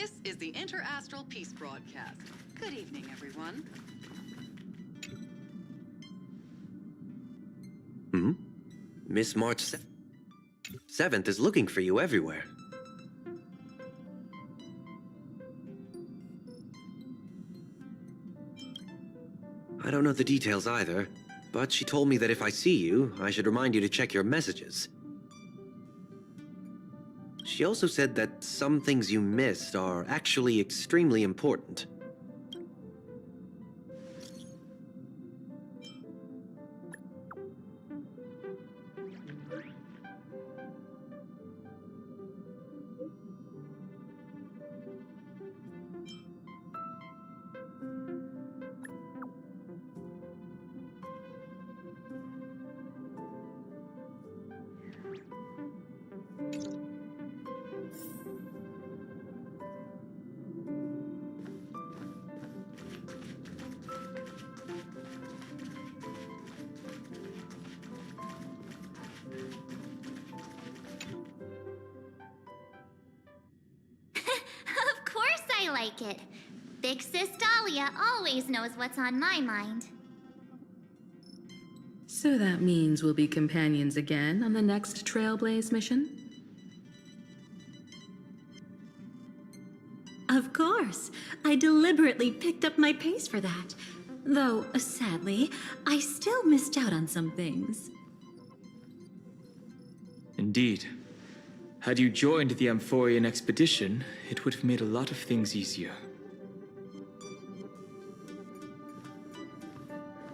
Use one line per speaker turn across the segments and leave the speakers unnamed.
This is the Interastral Peace Broadcast. Good evening, everyone.
Miss March 7th is looking for you everywhere. I don't know the details either, but she told me that if I see you, I should remind you to check your messages. She also said that some things you missed are actually extremely important.
Of course I like it. Big Sis Dahlia always knows what's on my mind.
So that means we'll be companions again on the next Trailblaze mission?
Of course. I deliberately picked up my pace for that. Though, sadly, I still missed out on some things.
Indeed. Had you joined the Amphorian expedition, it would have made a lot of things easier.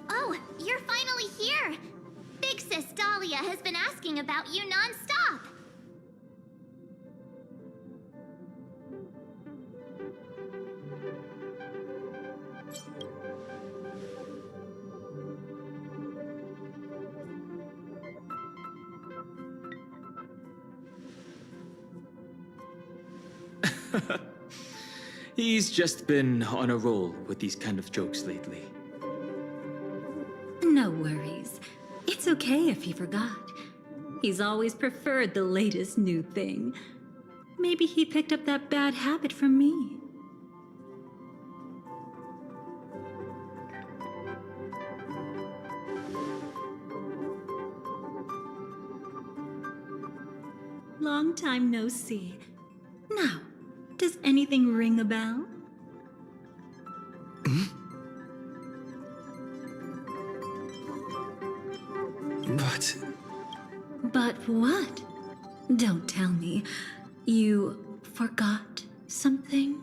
Oh, you're finally here! Big Sis Dahlia has been asking about you non-stop!
He's just been on a roll with these kind of jokes lately.
No worries. It's okay if he forgot. He's always preferred the latest new thing. Maybe he picked up that bad habit from me. Long time no see. Now, does anything ring a bell? But what? Don't tell me. You forgot something?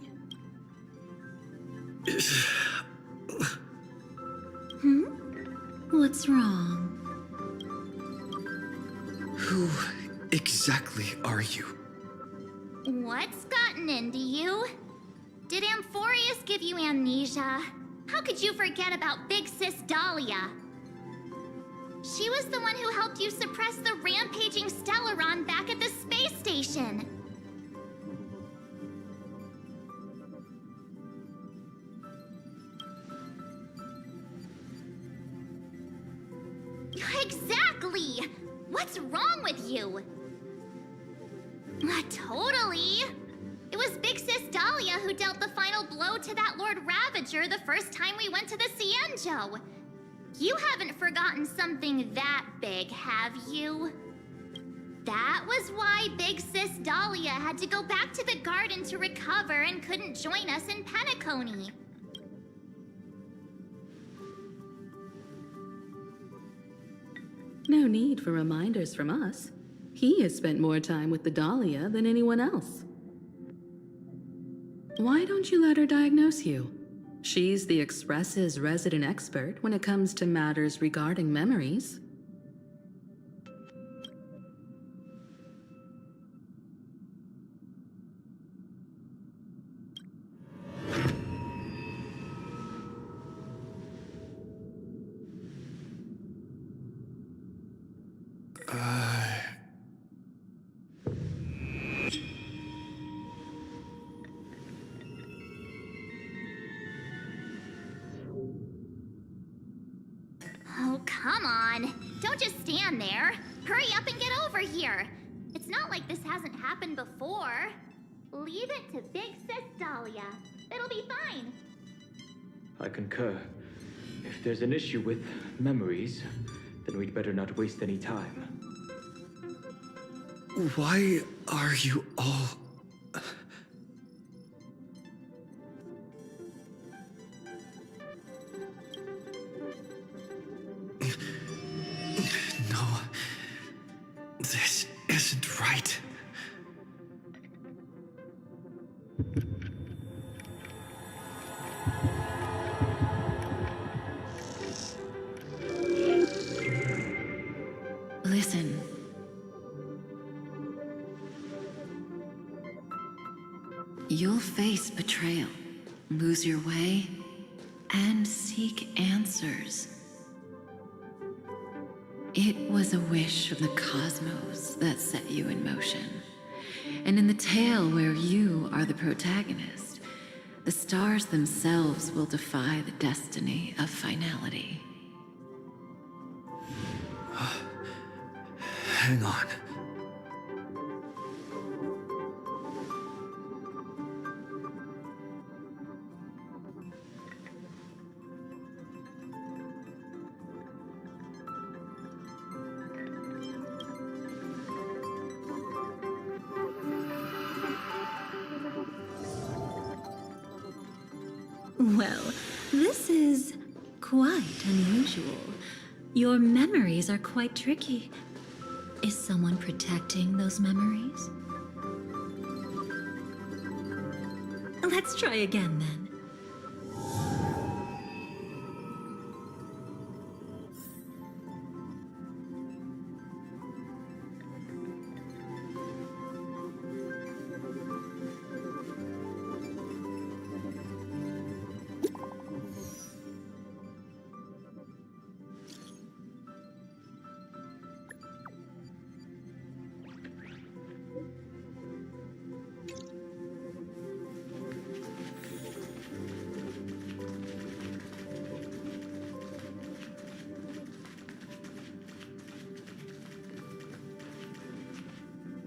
What's wrong?
Who exactly are you?
What's gotten into you? Did Amphorius give you amnesia? How could you forget about Big Sis Dahlia? She was the one who helped you suppress the rampaging Stellaron back at the space station. Exactly! What's wrong with you? Totally! It was Big Sis Dahlia who dealt the final blow to that Lord Ravager the first time we went to the Cienjo. You haven't forgotten something that big, have you? That was why Big Sis Dahlia had to go back to the garden to recover and couldn't join us in Penacony.
No need for reminders from us. He has spent more time with the Dahlia than anyone else. Why don't you let her diagnose you? She's the Express's resident expert when it comes to matters regarding memories.
Oh, come on. Don't just stand there. Hurry up and get over here. It's not like this hasn't happened before. Leave it to Big Sis Dahlia. It'll be fine.
I concur. If there's an issue with memories, then we'd better not waste any time.
Why are you all... No. This isn't right.
Listen. You'll face betrayal, lose your way, and seek answers. It was a wish from the cosmos that set you in motion. And in the tale where you are the protagonist, the stars themselves will defy the destiny of finality.
Hang on.
Well, this is quite unusual. Your memories are quite tricky. Is someone protecting those memories? Let's try again then.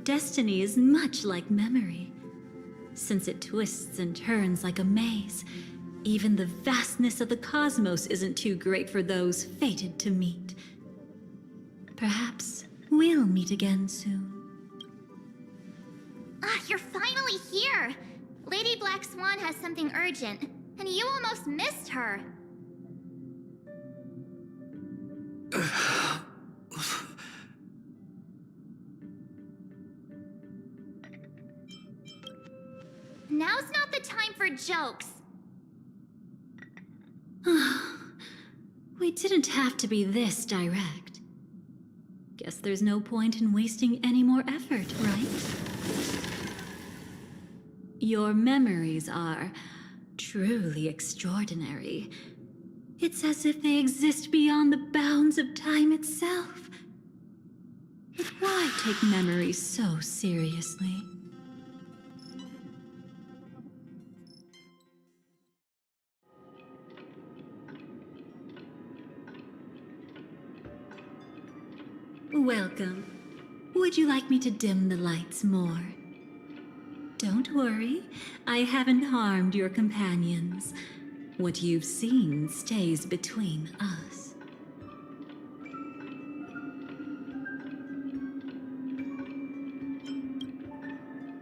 Destiny is much like memory. Since it twists and turns like a maze, even the vastness of the cosmos isn't too great for those fated to meet. Perhaps we'll meet again soon.
Ah, you're finally here! Lady Black Swan has something urgent, and you almost missed her. Now's not the time for jokes.
We didn't have to be this direct. Guess there's no point in wasting any more effort, right? Your memories are truly extraordinary. It's as if they exist beyond the bounds of time itself. But why take memories so seriously? Welcome. Would you like me to dim the lights more? Don't worry, I haven't harmed your companions. What you've seen stays between us.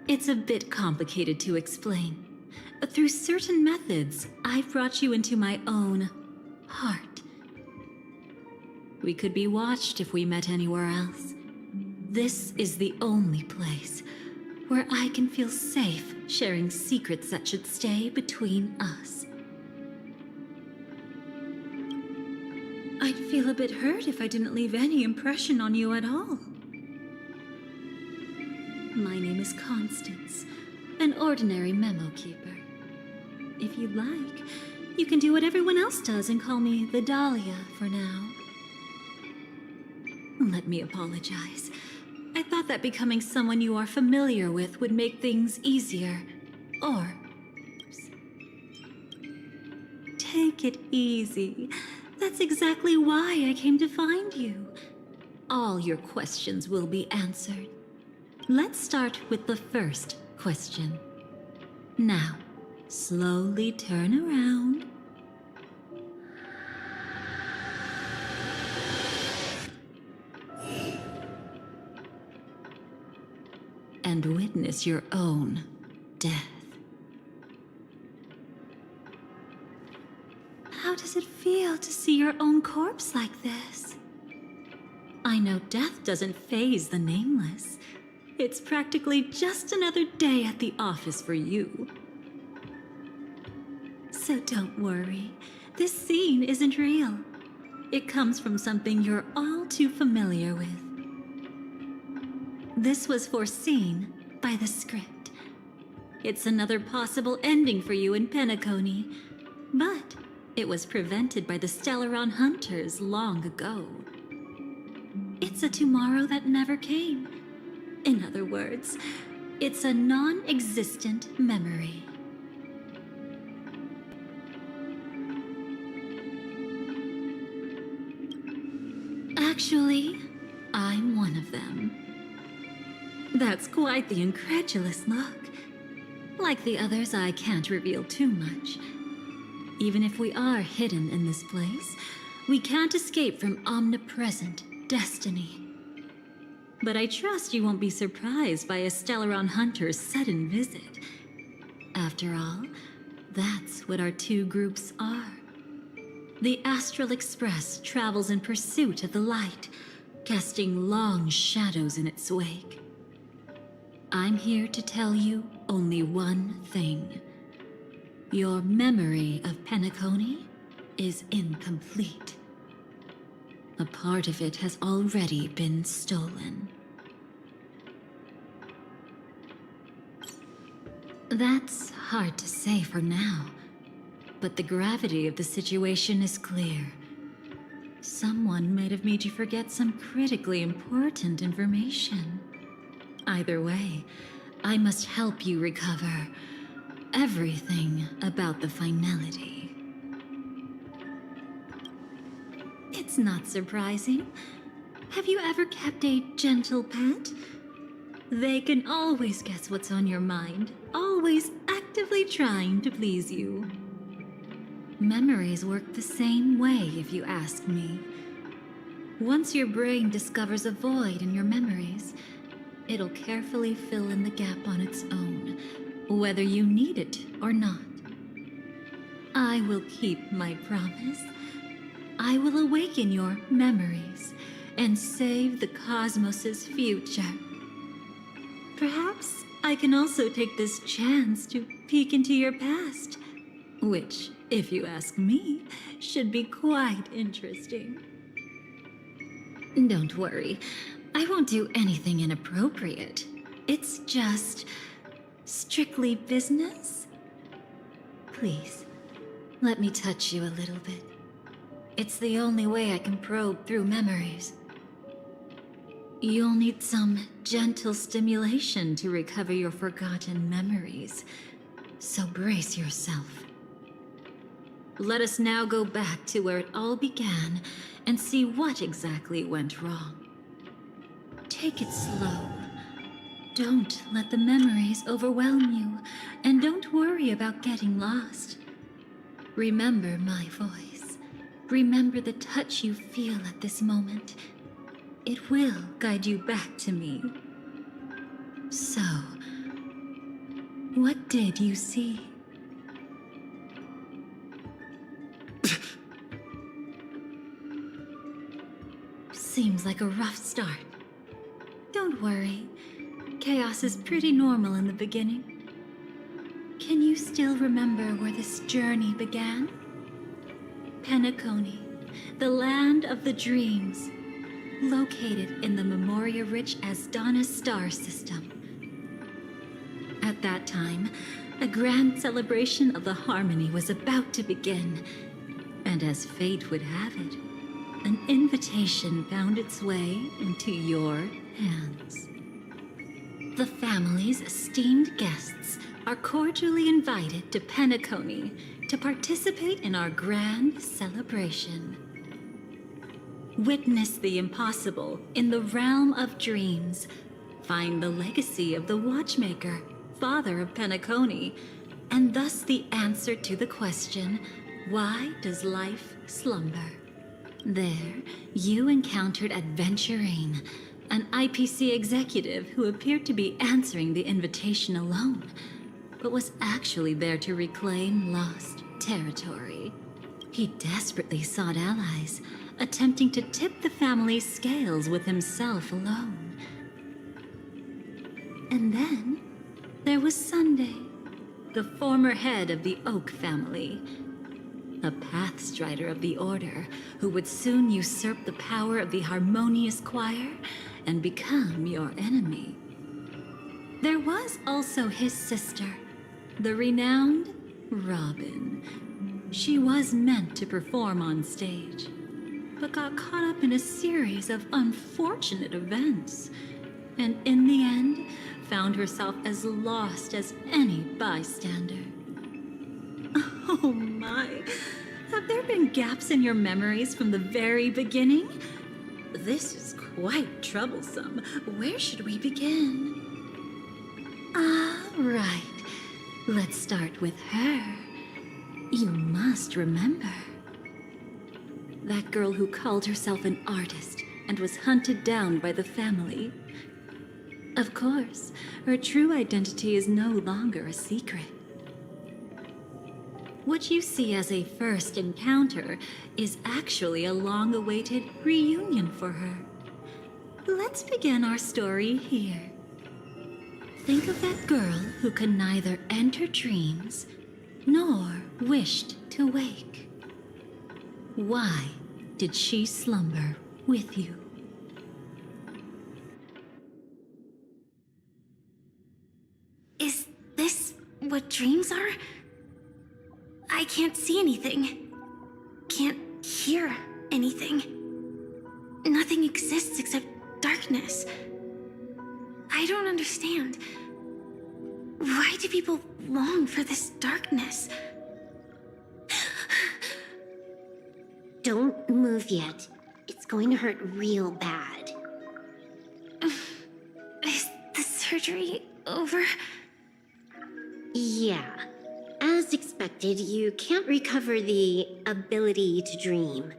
It's a bit complicated to explain. Through certain methods, I've brought you into my own heart. We could be watched if we met anywhere else. This is the only place where I can feel safe sharing secrets that should stay between us. I'd feel a bit hurt if I didn't leave any impression on you at all. My name is Constance, an ordinary memo keeper. If you'd like, you can do what everyone else does and call me the Dahlia for now. Let me apologize. I thought that becoming someone you are familiar with would make things easier. Or... Take it easy. That's exactly why I came to find you. All your questions will be answered. Let's start with the first question. Now, slowly turn around. And witness your own death. How does it feel to see your own corpse like this? I know death doesn't faze the nameless. It's practically just another day at the office for you. So don't worry. This scene isn't real. It comes from something you're all too familiar with. This was foreseen by the script. It's another possible ending for you in Penacony, but it was prevented by the Stellaron Hunters long ago. It's a tomorrow that never came. In other words, it's a non-existent memory. Actually, I'm one of them. That's quite the incredulous look. Like the others, I can't reveal too much. Even if we are hidden in this place, we can't escape from omnipresent destiny. But I trust you won't be surprised by a Stellaron Hunter's sudden visit. After all, that's what our two groups are. The Astral Express travels in pursuit of the light, casting long shadows in its wake. I'm here to tell you only one thing. Your memory of Penacony is incomplete. A part of it has already been stolen. That's hard to say for now, but the gravity of the situation is clear. Someone might have made you forget some critically important information. Either way, I must help you recover everything about the finality. It's not surprising. Have you ever kept a gentle pet? They can always guess what's on your mind, always actively trying to please you. Memories work the same way, if you ask me. Once your brain discovers a void in your memories, it'll carefully fill in the gap on its own, whether you need it or not. I will keep my promise. I will awaken your memories and save the cosmos's future. Perhaps I can also take this chance to peek into your past, which, if you ask me, should be quite interesting. Don't worry, I won't do anything inappropriate. It's just strictly business. Please, let me touch you a little bit. It's the only way I can probe through memories. You'll need some gentle stimulation to recover your forgotten memories, so brace yourself. Let us now go back to where it all began and see what exactly went wrong. Take it slow. Don't let the memories overwhelm you, and don't worry about getting lost. Remember my voice. Remember the touch you feel at this moment. It will guide you back to me. So, what did you see? Seems like a rough start. Don't worry. Chaos is pretty normal in the beginning. Can you still remember where this journey began? Penacony, the land of the dreams, located in the Memoria-rich Asdana star system. At that time, a grand celebration of the Harmony was about to begin, and as fate would have it, an invitation found its way into your hands. The family's esteemed guests are cordially invited to Penacony to participate in our grand celebration. Witness the impossible in the realm of dreams. Find the legacy of the Watchmaker, father of Penacony, and thus the answer to the question, why does life slumber? There, you encountered Adventurine, an IPC executive who appeared to be answering the invitation alone, but was actually there to reclaim lost territory. He desperately sought allies, attempting to tip the family's scales with himself alone. And then, there was Sunday, the former head of the Oak family, a Pathstrider of the Order who would soon usurp the power of the Harmonious Choir and become your enemy. There was also his sister, the renowned Robin. She was meant to perform on stage, but got caught up in a series of unfortunate events, and in the end, found herself as lost as any bystander. Oh my, have there been gaps in your memories from the very beginning? This is quite troublesome. Where should we begin? Right. Let's start with her. You must remember. That girl who called herself an artist and was hunted down by the family. Of course, her true identity is no longer a secret. What you see as a first encounter is actually a long-awaited reunion for her. Let's begin our story here. Think of that girl who could neither enter dreams nor wished to wake. Why did she slumber with you?
Is this what dreams are? I can't see anything. Can't hear anything. Nothing exists except darkness. I don't understand. Why do people long for this darkness?
Don't move yet. It's going to hurt real bad.
Is the surgery over?
Yeah. As expected, you can't recover the ability to dream.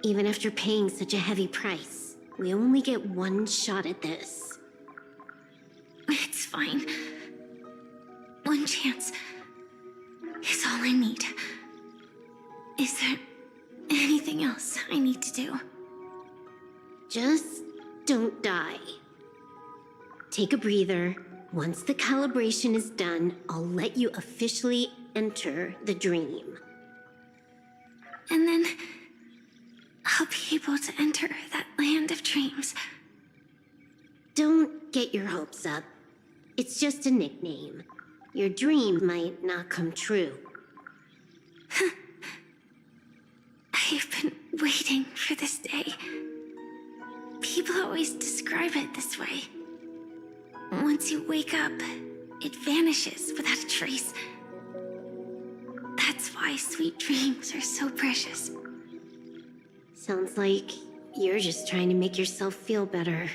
Even after paying such a heavy price, we only get one shot at this.
It's fine. One chance is all I need. Is there anything else I need to do?
Just don't die. Take a breather. Once the calibration is done, I'll let you officially enter the dream.
And then I'll be able to enter that land of dreams.
Don't get your hopes up. It's just a nickname. Your dream might not come true.
I've been waiting for this day. People always describe it this way. Once you wake up, it vanishes without a trace. That's why sweet dreams are so precious.
Sounds like you're just trying to make yourself feel better.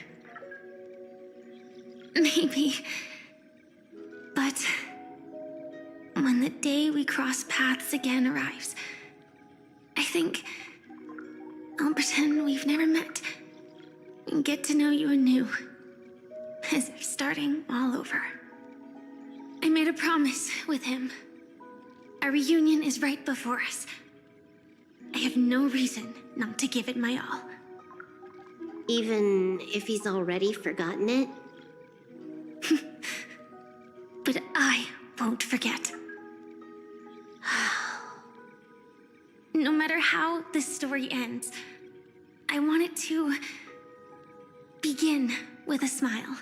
Maybe. But when the day we cross paths again arrives, I think I'll pretend we've never met and get to know you anew, as if starting all over. I made a promise with him. Our reunion is right before us. I have no reason not to give it my all.
Even if he's already forgotten it?
But I won't forget. No matter how this story ends, I want it to begin with a smile.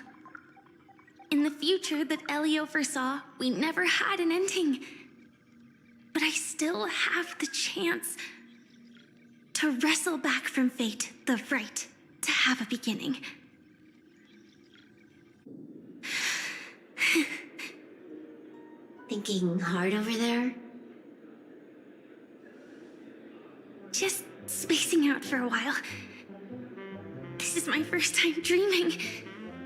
In the future that Elio foresaw, we never had an ending. But I still have the chance to wrestle back from fate the right to have a beginning.
Thinking hard over there?
Just spacing out for a while. This is my first time dreaming,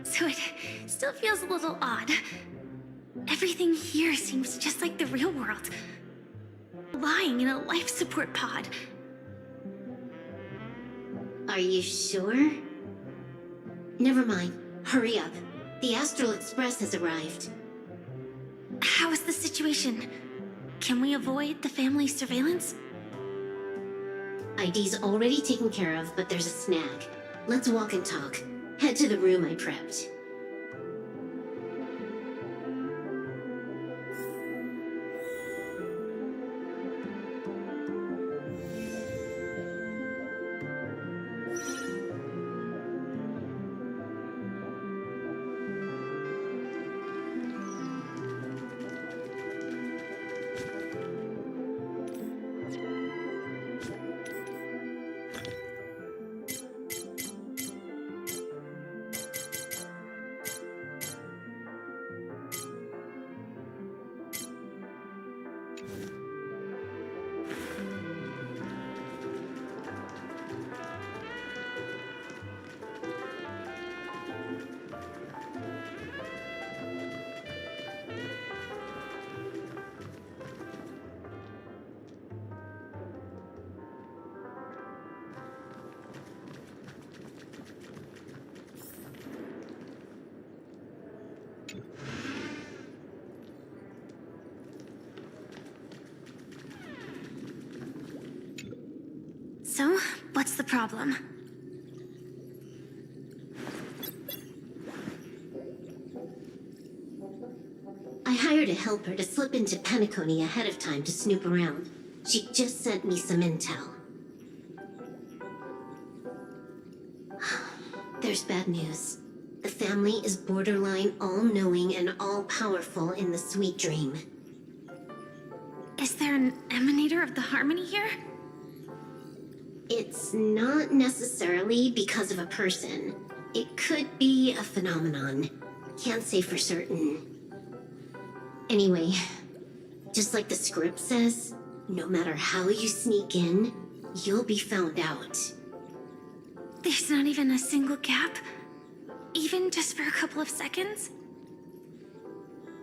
so it still feels a little odd. Everything here seems just like the real world. Lying in a life support pod.
Are you sure? Never mind. Hurry up. The Astral Express has arrived.
How is the situation? Can we avoid the family surveillance?
ID's already taken care of, but there's a snag. Let's walk and talk. Head to the room I prepped.
So, what's the problem?
I hired a helper to slip into Penacony ahead of time to snoop around. She just sent me some intel. There's bad news. The family is borderline all-knowing and all-powerful in the Sweet Dream.
Is there an emanator of the harmony here?
It's not necessarily because of a person. It could be a phenomenon. Can't say for certain. Anyway, just like the script says, no matter how you sneak in, you'll be found out.
There's not even a single gap? Even just for a couple of seconds?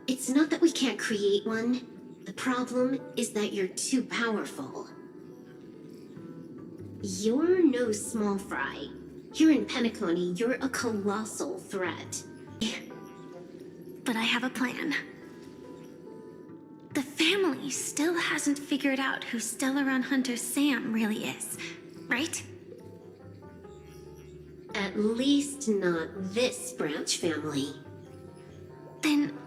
It's not that we can't create one. The problem is that you're too powerful. You're no small fry. Here in Penacony, you're a colossal threat.
But I have a plan. The family still hasn't figured out who Stellaron Hunter Sam really is, right?
At least not this branch family.
Then,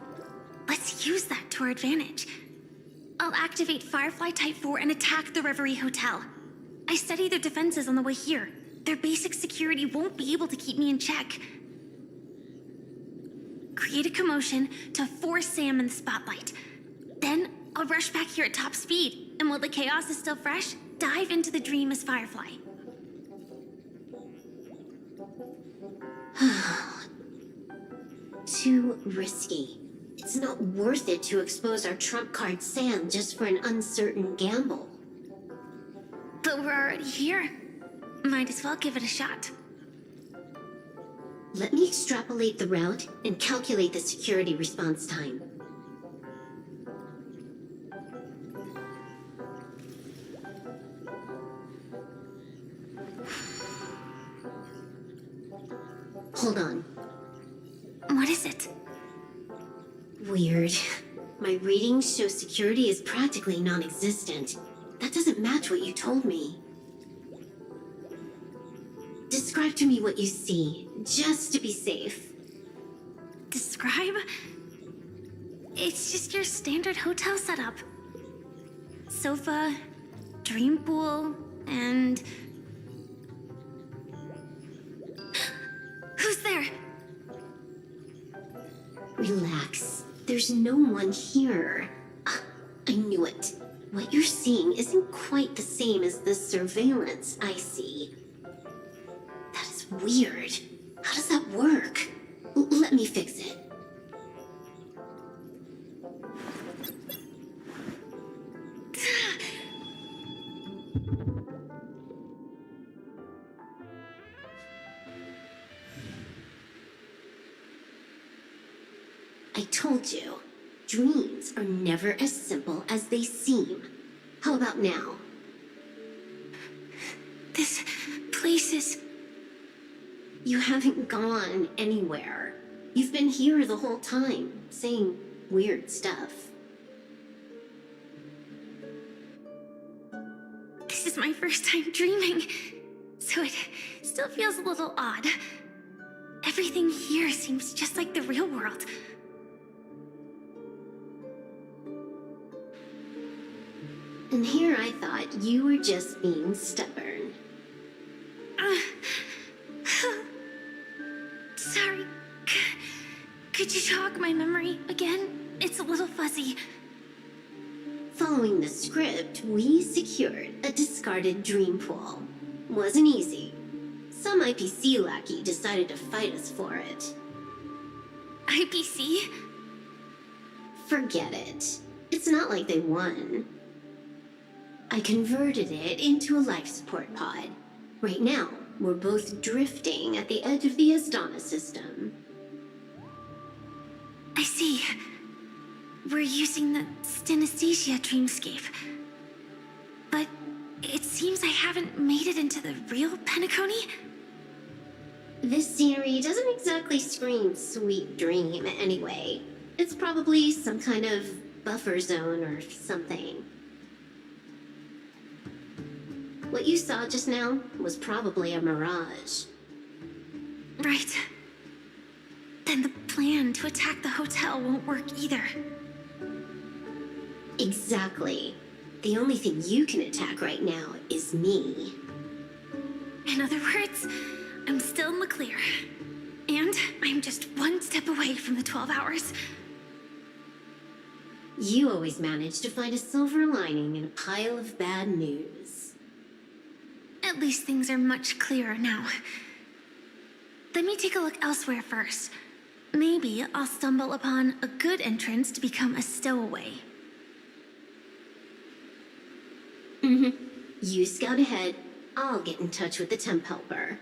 let's use that to our advantage. I'll activate Firefly Type 4 and attack the Reverie Hotel. I studied their defenses on the way here. Their basic security won't be able to keep me in check. Create a commotion to force Sam in the spotlight. Then, I'll rush back here at top speed, and while the chaos is still fresh, dive into the dream as Firefly.
Too risky. It's not worth it to expose our trump card Sam just for an uncertain gamble.
But we're already here. Might as well give it a shot.
Let me extrapolate the route and calculate the security response time. Hold on.
What is it?
Weird. My readings show security is practically non-existent. That doesn't match what you told me. Describe to me what you see, just to be safe.
Describe? It's just your standard hotel setup. Sofa, dream pool, and... Who's there?
Relax. There's no one here. I knew it. What you're seeing isn't quite the same as the surveillance I see. That is weird. How does that work? Let me fix it. I told you. Dreams are never as simple as they seem. How about now?
This place is...
You haven't gone anywhere. You've been here the whole time, saying weird stuff.
This is my first time dreaming, so it still feels a little odd. Everything here seems just like the real world.
And here I thought you were just being stubborn.
Sorry. Could you jog my memory again? It's a little fuzzy.
Following the script, we secured a discarded dream pool. Wasn't easy. Some IPC lackey decided to fight us for it.
IPC?
Forget it. It's not like they won. I converted it into a life support pod. Right now, we're both drifting at the edge of the Asdana system.
I see. We're using the Synesthesia dreamscape. But it seems I haven't made it into the real Penacony?
This scenery doesn't exactly scream sweet dream anyway. It's probably some kind of buffer zone or something. What you saw just now was probably a mirage.
Right. Then the plan to attack the hotel won't work either.
Exactly. The only thing you can attack right now is me.
In other words, I'm still in the clear. And I'm just one step away from the 12 hours.
You always manage to find a silver lining in a pile of bad news.
At least things are much clearer now. Let me take a look elsewhere first. Maybe I'll stumble upon a good entrance to become a stowaway.
You scout ahead. I'll get in touch with the temp helper.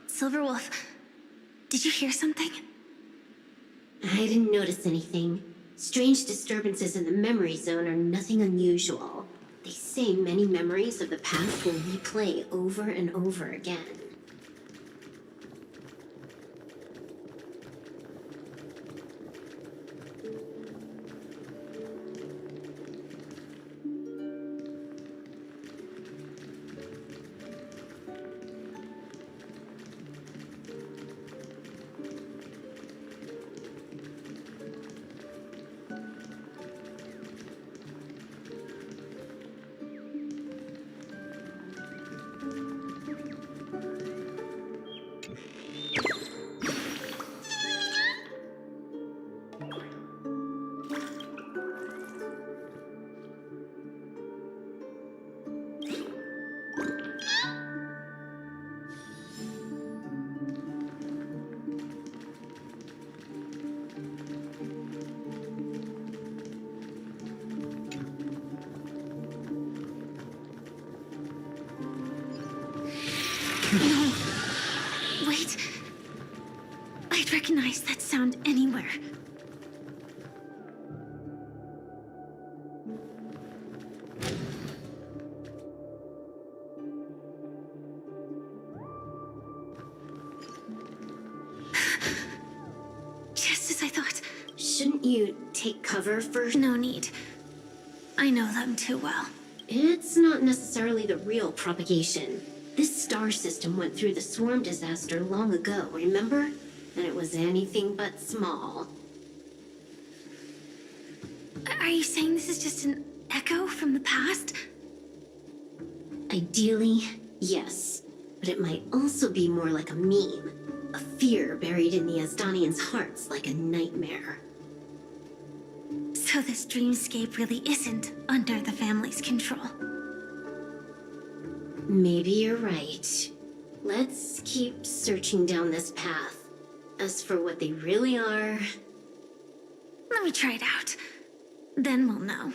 Silverwolf, did you hear something?
I didn't notice anything. Strange disturbances in the memory zone are nothing unusual. They say many memories of the past will replay over and over again.
No. Wait. I'd recognize that sound anywhere. Just as I thought.
Shouldn't you take cover first?
No need. I know them too well.
It's not necessarily the real propagation. This star system went through the swarm disaster long ago, remember? And it was anything but small.
Are you saying this is just an echo from the past?
Ideally, yes. But it might also be more like a meme. A fear buried in the Asdanians' hearts like a nightmare.
So this dreamscape really isn't under the family's control.
Maybe you're right. Let's keep searching down this path. As for what they really are...
Let me try it out. Then we'll know.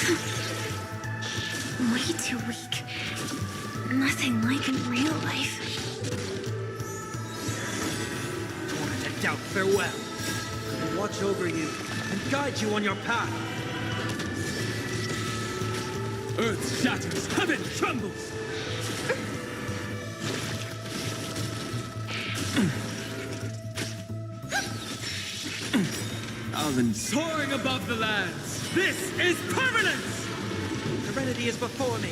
Way too weak. Nothing like in real life.
Wanted to doubt farewell. To watch over you and guide you on your path. Earth shatters, heaven trembles. Alan soaring above the lands. This is permanence! Serenity is before me.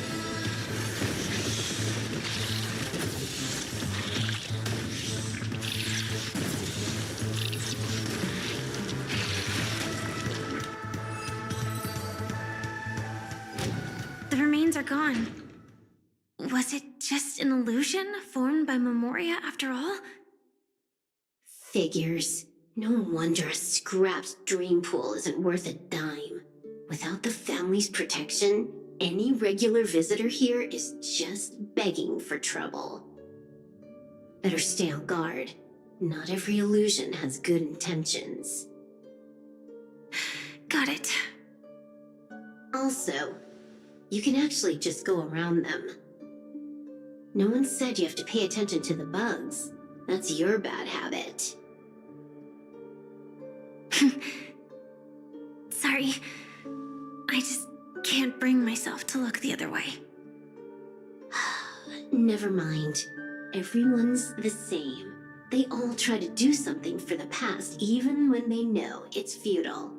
The remains are gone. Was it just an illusion formed by Memoria after all?
Figures. No wonder a scrapped dream pool isn't worth a dime. Without the family's protection, any regular visitor here is just begging for trouble. Better stay on guard. Not every illusion has good intentions.
Got it.
Also, you can actually just go around them. No one said you have to pay attention to the bugs. That's your bad habit.
Sorry. I just can't bring myself to look the other way.
Never mind. Everyone's the same. They all try to do something for the past, even when they know it's futile.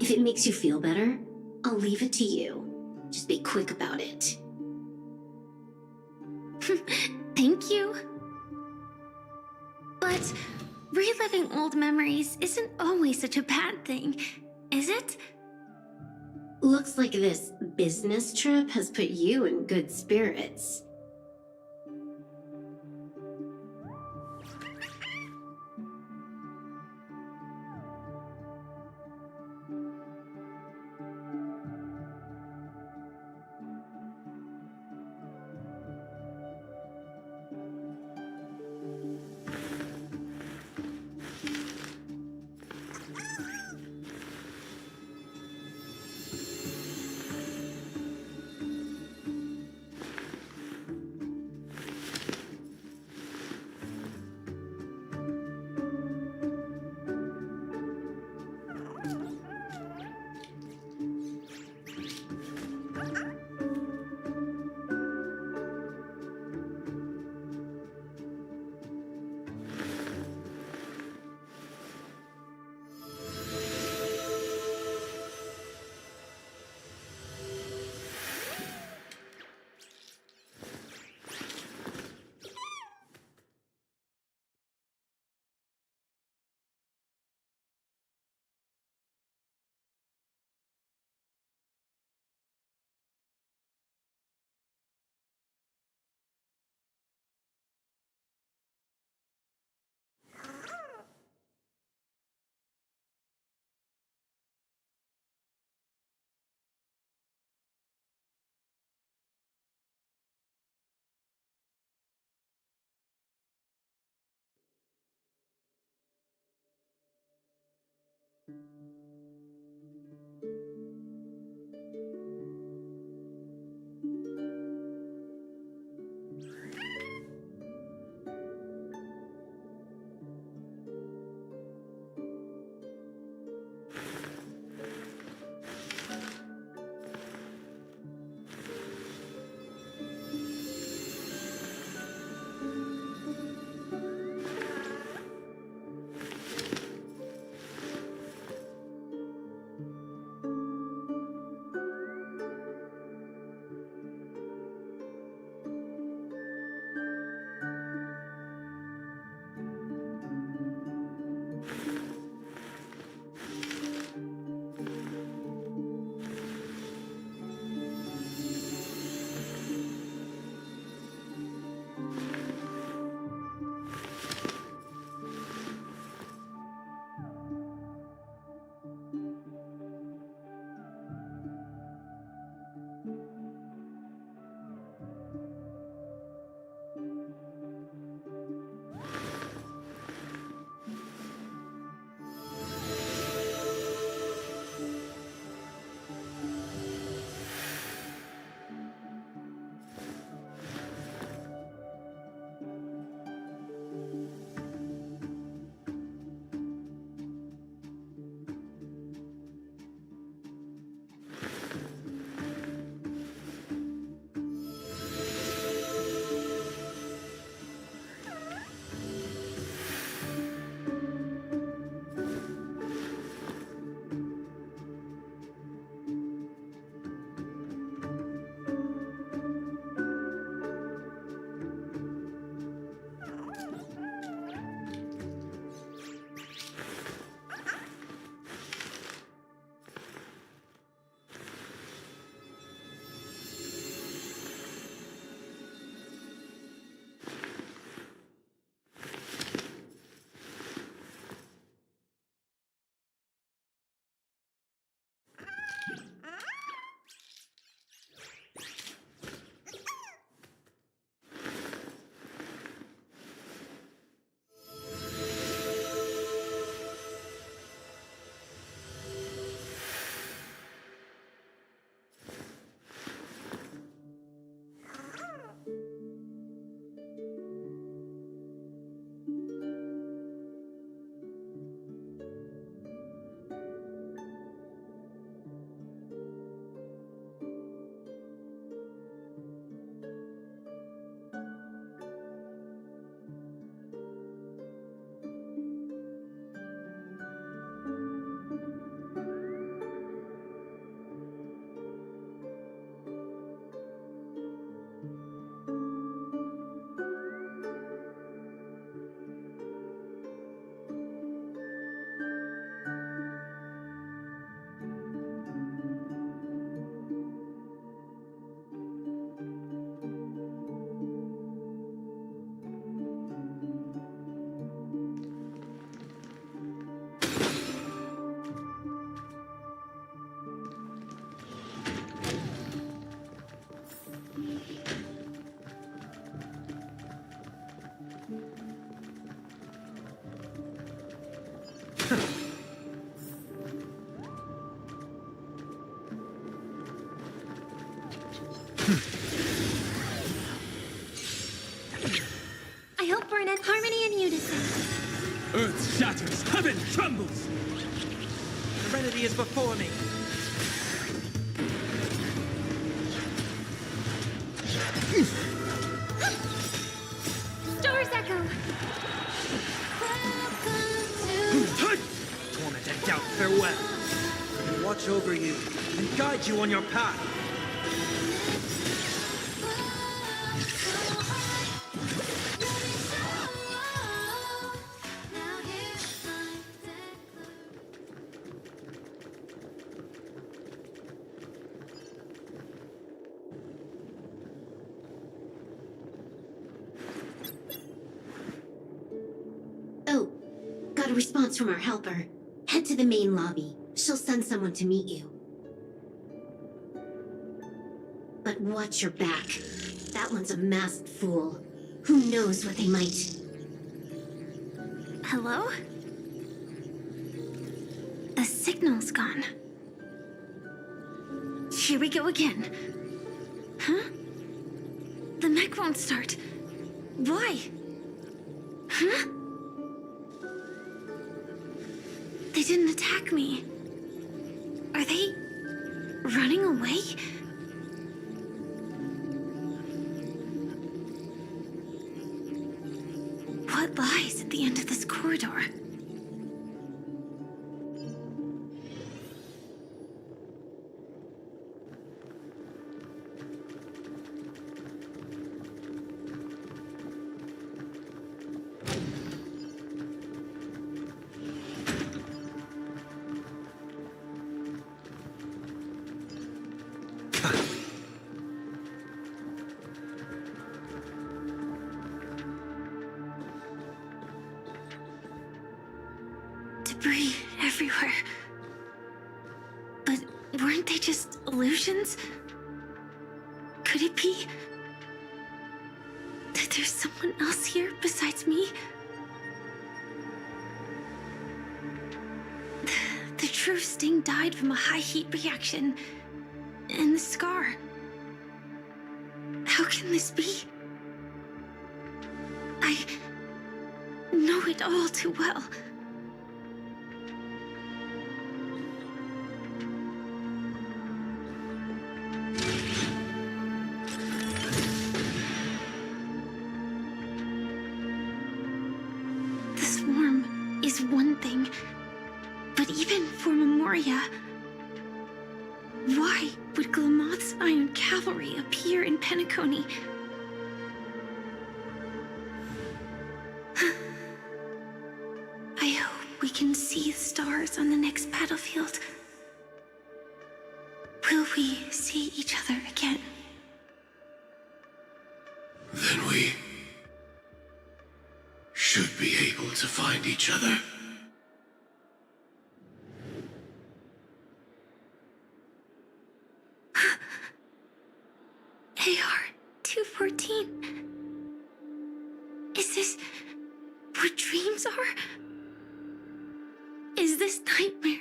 If it makes you feel better, I'll leave it to you. Just be quick about it.
Thank you. But reliving old memories isn't always such a bad thing, is it?
Looks like this business trip has put you in good spirits.
I hope we're in harmony and unison.
Earth shatters, heaven trembles!
Serenity is before me.
Stars echo.
Torment and doubt, farewell. I will watch over you and guide you on your path.
Oh, got a response from our helper. Head to the main lobby. She'll send someone to meet you. But watch your back. That one's a masked fool. Who knows what they might...
Hello? The signal's gone. Here we go again. Huh? The mech won't start. Why? Huh? They didn't attack me. Are they running away? What lies at the end of this corridor? Debris everywhere. But weren't they just illusions? Could it be that there's someone else here besides me? The true Sting died from a high heat reaction. And the scar. How can this be? I know it all too well. The swarm is one thing, but even for Memoria, why would Glamoth's Iron Cavalry appear in Penacony? I hope we can see the stars on the next battlefield. Will we see each other again?
Then we should be able to find each other.
AR-214. Is this what dreams are? Is this nightmare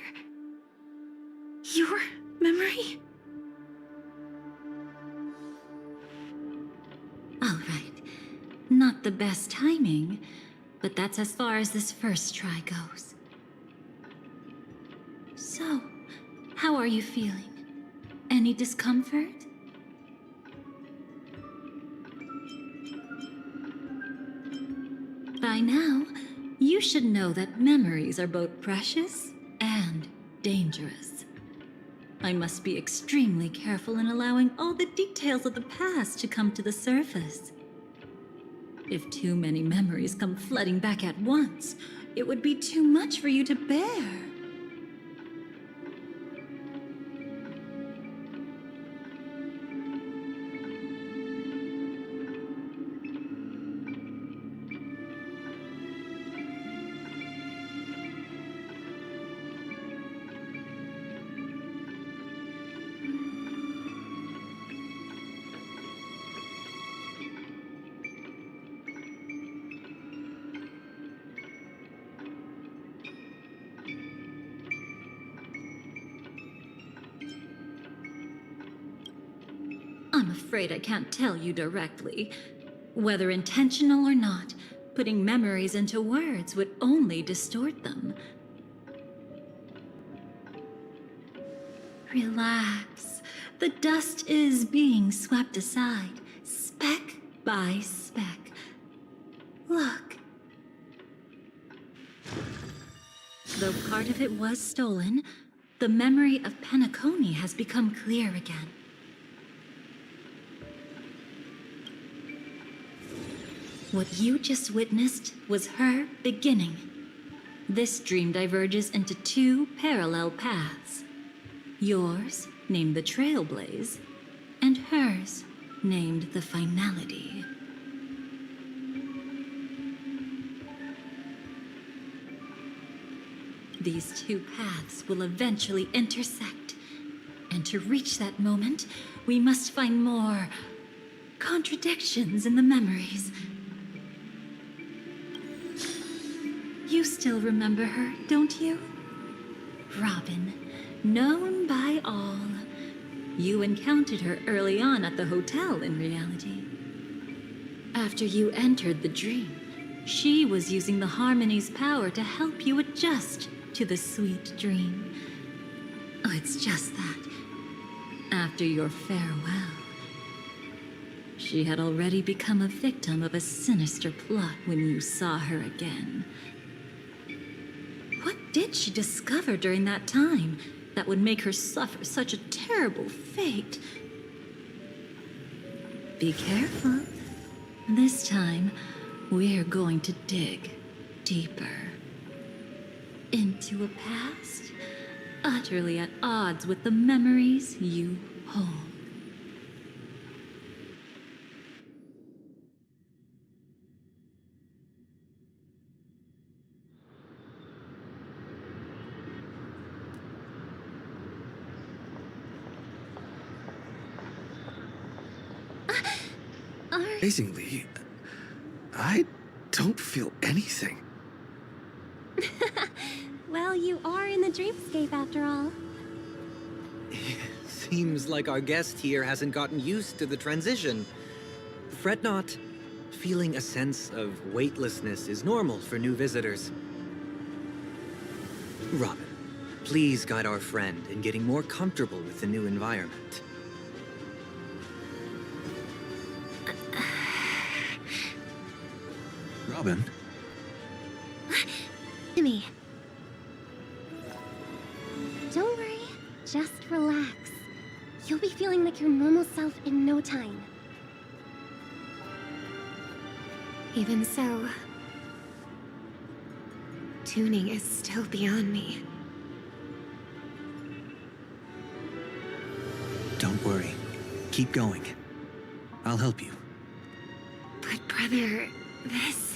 your memory?
All right. Not the best timing, but that's as far as this first try goes. So, how are you feeling? Any discomfort? By now, you should know that memories are both precious and dangerous. I must be extremely careful in allowing all the details of the past to come to the surface. If too many memories come flooding back at once, it would be too much for you to bear. I'm afraid I can't tell you directly. Whether intentional or not, putting memories into words would only distort them. Relax. The dust is being swept aside, speck by speck. Look. Though part of it was stolen, the memory of Penacony has become clear again. What you just witnessed was her beginning. This dream diverges into two parallel paths. Yours, named the Trailblaze, and hers, named the Finality. These two paths will eventually intersect. And to reach that moment, we must find more contradictions in the memories. You still remember her, don't you? Robin, known by all. You encountered her early on at the hotel, in reality. After you entered the dream, she was using the Harmony's power to help you adjust to the sweet dream. Oh, it's just that. After your farewell, she had already become a victim of a sinister plot when you saw her again. What did she discover during that time that would make her suffer such a terrible fate? Be careful. This time, we're going to dig deeper into a past utterly at odds with the memories you hold.
Amazingly, I don't feel anything.
Well, you are in the dreamscape after all.
Seems like our guest here hasn't gotten used to the transition. Fret not. Feeling a sense of weightlessness is normal for new visitors. Robin, please guide our friend in getting more comfortable with the new environment.
Robin?
Timmy. Don't worry, just relax. You'll be feeling like your normal self in no time.
Even so, tuning is still beyond me.
Don't worry. Keep going. I'll help you.
But brother, this...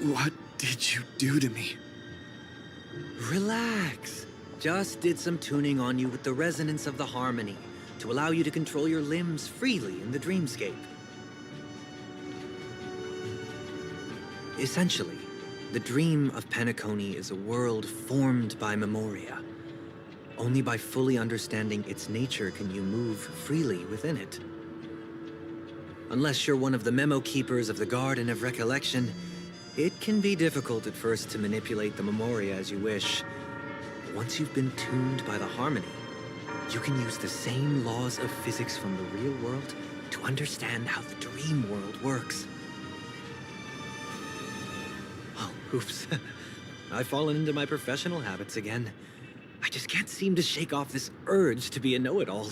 What did you do to me?
Relax. Just did some tuning on you with the resonance of the harmony to allow you to control your limbs freely in the dreamscape. Essentially, the dream of Penacony is a world formed by Memoria. Only by fully understanding its nature can you move freely within it. Unless you're one of the memo keepers of the Garden of Recollection, it can be difficult at first to manipulate the Memoria as you wish. But once you've been tuned by the harmony, you can use the same laws of physics from the real world to understand how the dream world works. Oh, oops. I've fallen into my professional habits again. I just can't seem to shake off this urge to be a know-it-all.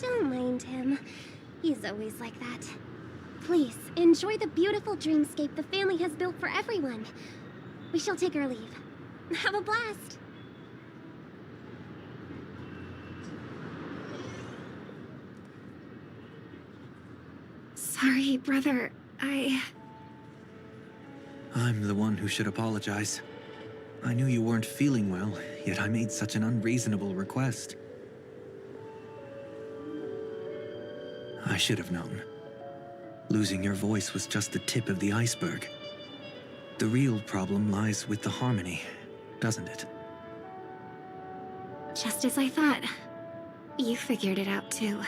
Don't mind him. He's always like that. Please, enjoy the beautiful dreamscape the family has built for everyone. We shall take our leave. Have a blast!
Sorry, brother.
I'm the one who should apologize. I knew you weren't feeling well, yet I made such an unreasonable request. I should have known. Losing your voice was just the tip of the iceberg. The real problem lies with the harmony, doesn't it?
Just as I thought. You figured it out too.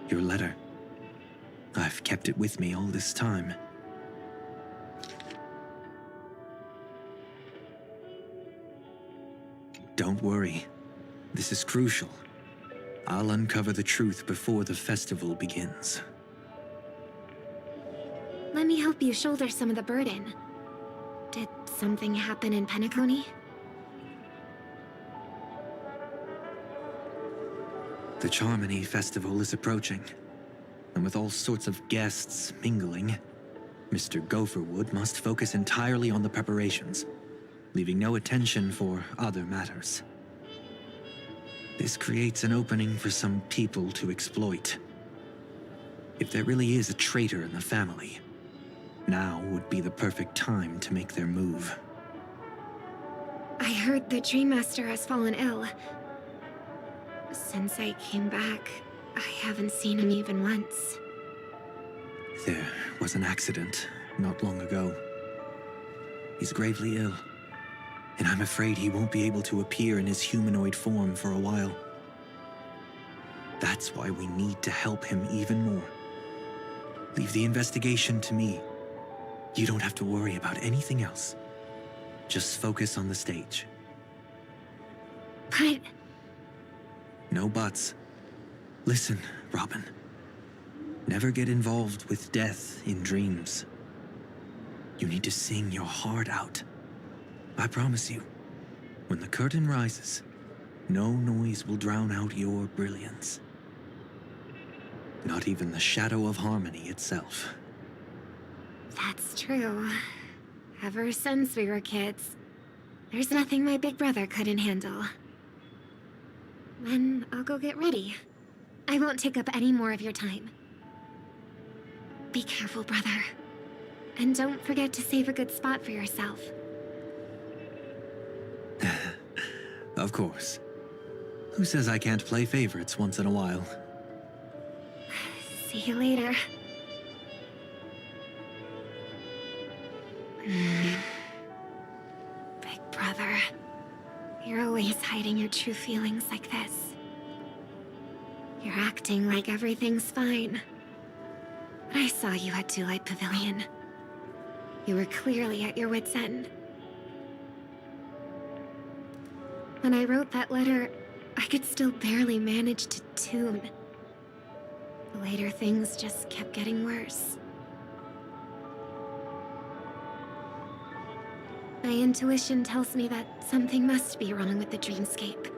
Your letter. I've kept it with me all this time. Don't worry. This is crucial. I'll uncover the truth before the festival begins.
Let me help you shoulder some of the burden. Did something happen in Penacony?
The Charmony Festival is approaching, and with all sorts of guests mingling, Mr. Gopherwood must focus entirely on the preparations, leaving no attention for other matters. This creates an opening for some people to exploit. If there really is a traitor in the family, now would be the perfect time to make their move.
I heard the Dream Master has fallen ill. Since I came back, I haven't seen him even once.
There was an accident not long ago. He's gravely ill, and I'm afraid he won't be able to appear in his humanoid form for a while. That's why we need to help him even more. Leave the investigation to me. You don't have to worry about anything else. Just focus on the stage.
But...
No buts. Listen, Robin. Never get involved with death in dreams. You need to sing your heart out. I promise you, when the curtain rises, no noise will drown out your brilliance. Not even the shadow of harmony itself.
that's true. Ever since we were kids, there's nothing my big brother couldn't handle. Then I'll go get ready. I won't take up any more of your time. Be careful, brother. And don't forget to save a good spot for yourself.
Of course. Who says I can't play favorites once in a while?
See you later. Big brother. You're always hiding your true feelings like this. You're acting like everything's fine. But I saw you at Daylight Pavilion. You were clearly at your wit's end. When I wrote that letter, I could still barely manage to tune. Later, things just kept getting worse. My intuition tells me that something must be wrong with the dreamscape.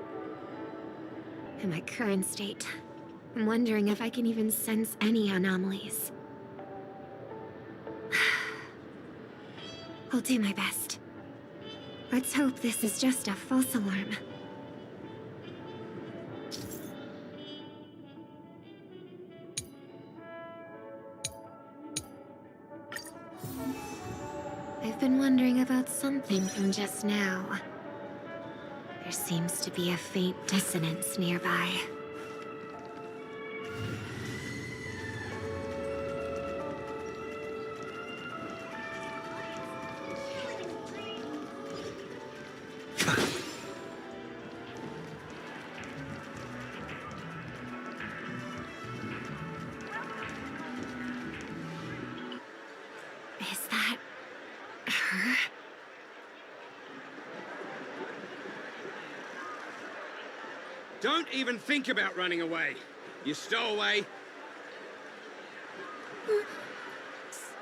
In my current state, I'm wondering if I can even sense any anomalies. I'll do my best. Let's hope this is just a false alarm. I've been wondering about something from just now. There seems to be a faint dissonance nearby. Is that her?
Don't even think about running away. You stowaway.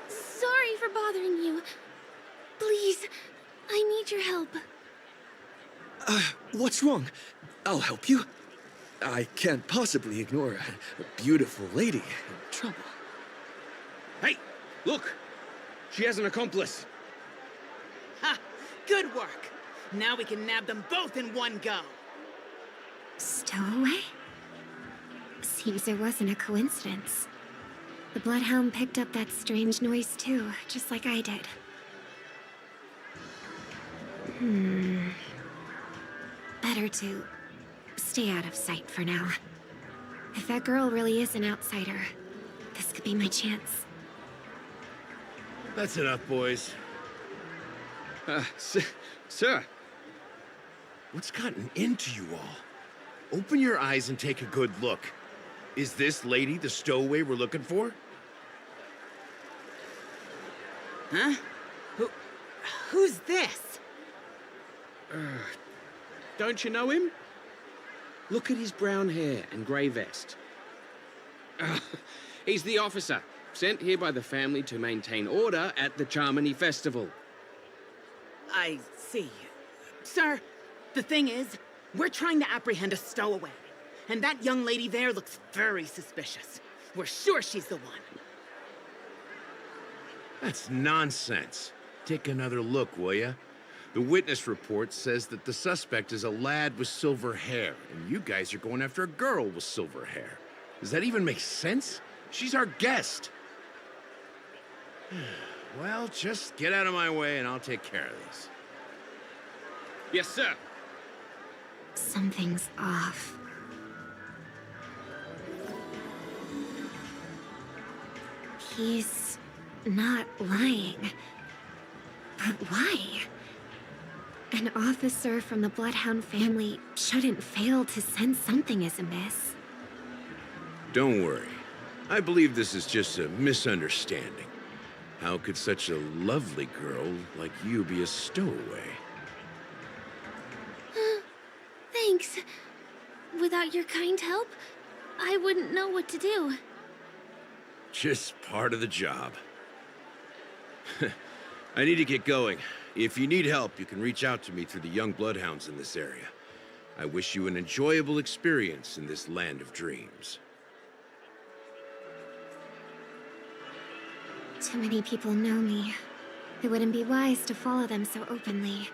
Sorry for bothering you. Please, I need your help.
What's wrong? I'll help you. I can't possibly ignore a beautiful lady in trouble.
Hey, look! She has an accomplice.
Ha! Good work. Now we can nab them both in one go.
Stowaway? Seems it wasn't a coincidence. The Bloodhound picked up that strange noise too, just like I did. Better to stay out of sight for now. If that girl really is an outsider, This could be my chance.
That's enough, boys. Sir. What's gotten into you all? Open your eyes and take a good look. Is this lady the stowaway we're looking for?
Huh? Who's this?
Don't you know him? Look at his brown hair and grey vest. He's the officer, sent here by the family to maintain order at the Charmony Festival.
I see. Sir, the thing is, we're trying to apprehend a stowaway. And that young lady there looks very suspicious. We're sure she's the one.
That's nonsense. Take another look, will ya? The witness report says that the suspect is a lad with silver hair, and you guys are going after a girl with silver hair. Does that even make sense? She's our guest. Well, just get out of my way and I'll take care of this.
Yes, sir.
Something's off. He's not lying. But why? An officer from the Bloodhound family shouldn't fail to sense something is amiss.
Don't worry. I believe this is just a misunderstanding. How could such a lovely girl like you be a stowaway?
Thanks. Without your kind help, I wouldn't know what to do.
Just part of the job. I need to get going. If you need help, you can reach out to me through the young bloodhounds in this area. I wish you an enjoyable experience in this land of dreams.
Too many people know me. It wouldn't be wise to follow them so openly.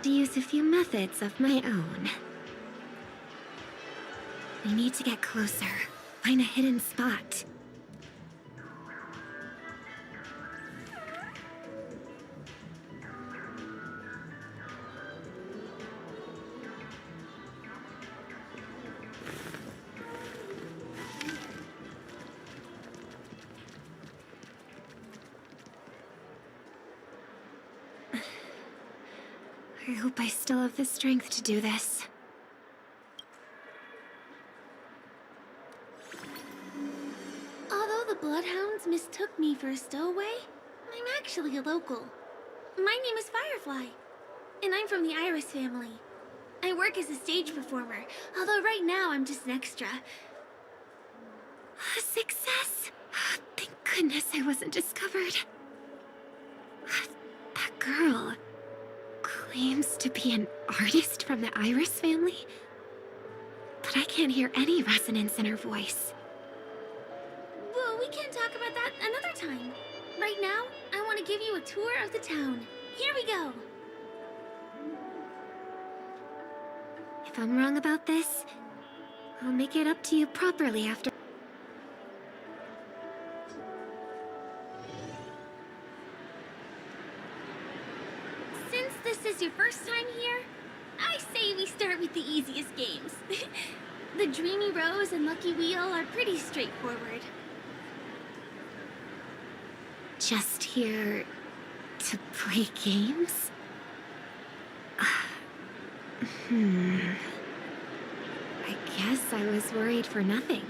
To use a few methods of my own. We need to get closer. Find a hidden spot. I hope I still have the strength to do this. Although the Bloodhounds mistook me for a stowaway, I'm actually a local. My name is Firefly, and I'm from the Iris family. I work as a stage performer, although right now I'm just an extra. A success! Thank goodness I wasn't discovered. That girl claims to be an artist from the Iris family, but I can't hear any resonance in her voice. Well, we can talk about that another time. Right now, I want to give you a tour of the town. Here we go. If I'm wrong about this, I'll make it up to you properly after. Since this is your first time here, I say we start with the easiest games. The Dreamy Rose and Lucky Wheel are pretty straightforward. Just here to play games? I guess I was worried for nothing.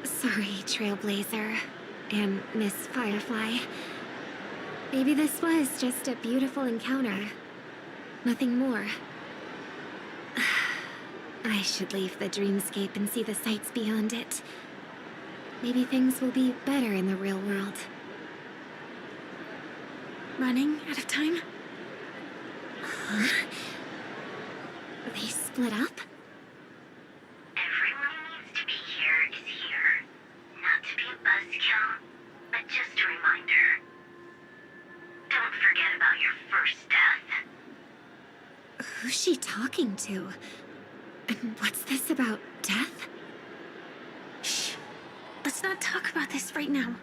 Sorry, Trailblazer and Miss Firefly. Maybe this was just a beautiful encounter. Nothing more. I should leave the dreamscape and see the sights beyond it. Maybe things will be better in the real world. Running out of time? Huh? They split up?
Everyone needs to be here is here. Not to be a buzzkill, but just a reminder. Don't forget about your first death.
Who's she talking to? And what's this about death? Shh. Let's not talk about this right now.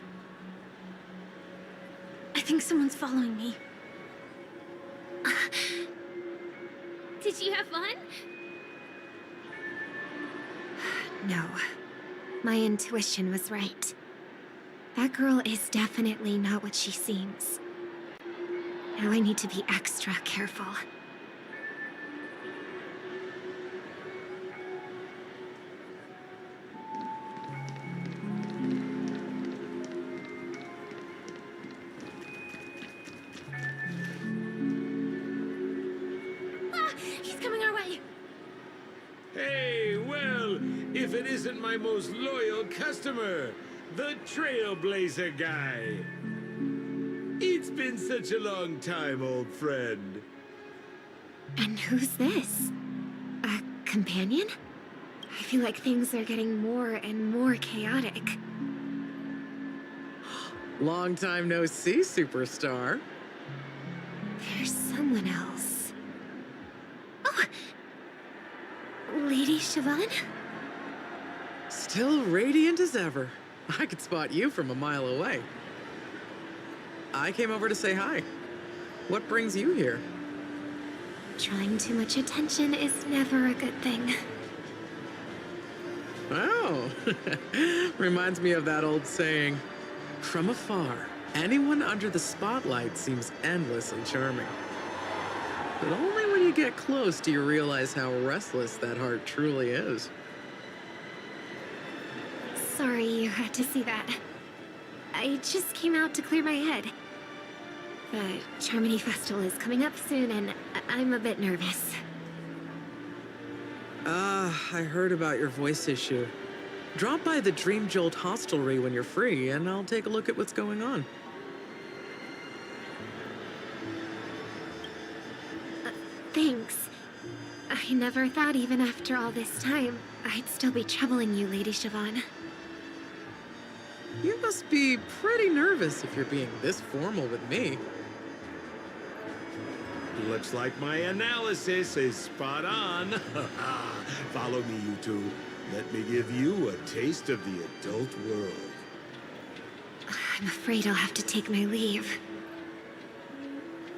I think someone's following me. Did you have fun? No. My intuition was right. That girl is definitely not what she seems. Now I need to be extra careful. He's coming our way!
Hey, well, if it isn't my most loyal customer, the Trailblazer guy. It's been such a long time, old friend.
And who's this? A companion? I feel like things are getting more and more chaotic.
Long time no see, superstar.
There's someone else. Oh! Lady Siobhan?
Still radiant as ever. I could spot you from a mile away. I came over to say hi. What brings you here?
Drawing too much attention is never a good thing.
Oh, reminds me of that old saying, from afar, anyone under the spotlight seems endlessly charming. But only when you get close do you realize how restless that heart truly is.
Sorry you had to see that. I just came out to clear my head. The Charmony Festival is coming up soon, and I'm a bit nervous.
I heard about your voice issue. Drop by the Dream Jolt hostelry when you're free, and I'll take a look at what's going on.
Thanks. I never thought even after all this time, I'd still be troubling you, Lady Siobhan.
You must be pretty nervous if you're being this formal with me.
Looks like my analysis is spot on. Follow me, you two. Let me give you a taste of the adult world.
I'm afraid I'll have to take my leave.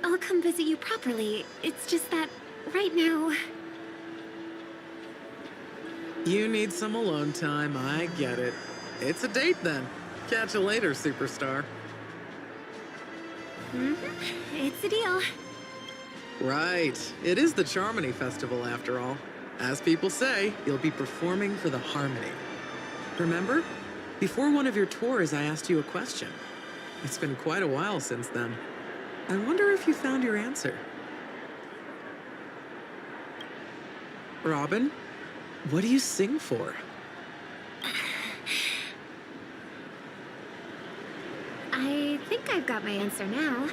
I'll come visit you properly. It's just that, right now...
You need some alone time, I get it. It's a date then. Catch you later, superstar.
It's a deal.
Right. It is the Charmony Festival, after all. As people say, you'll be performing for the Harmony. Remember? Before one of your tours, I asked you a question. It's been quite a while since then. I wonder if you found your answer. Robin, what do you sing for?
I think I've got my answer now.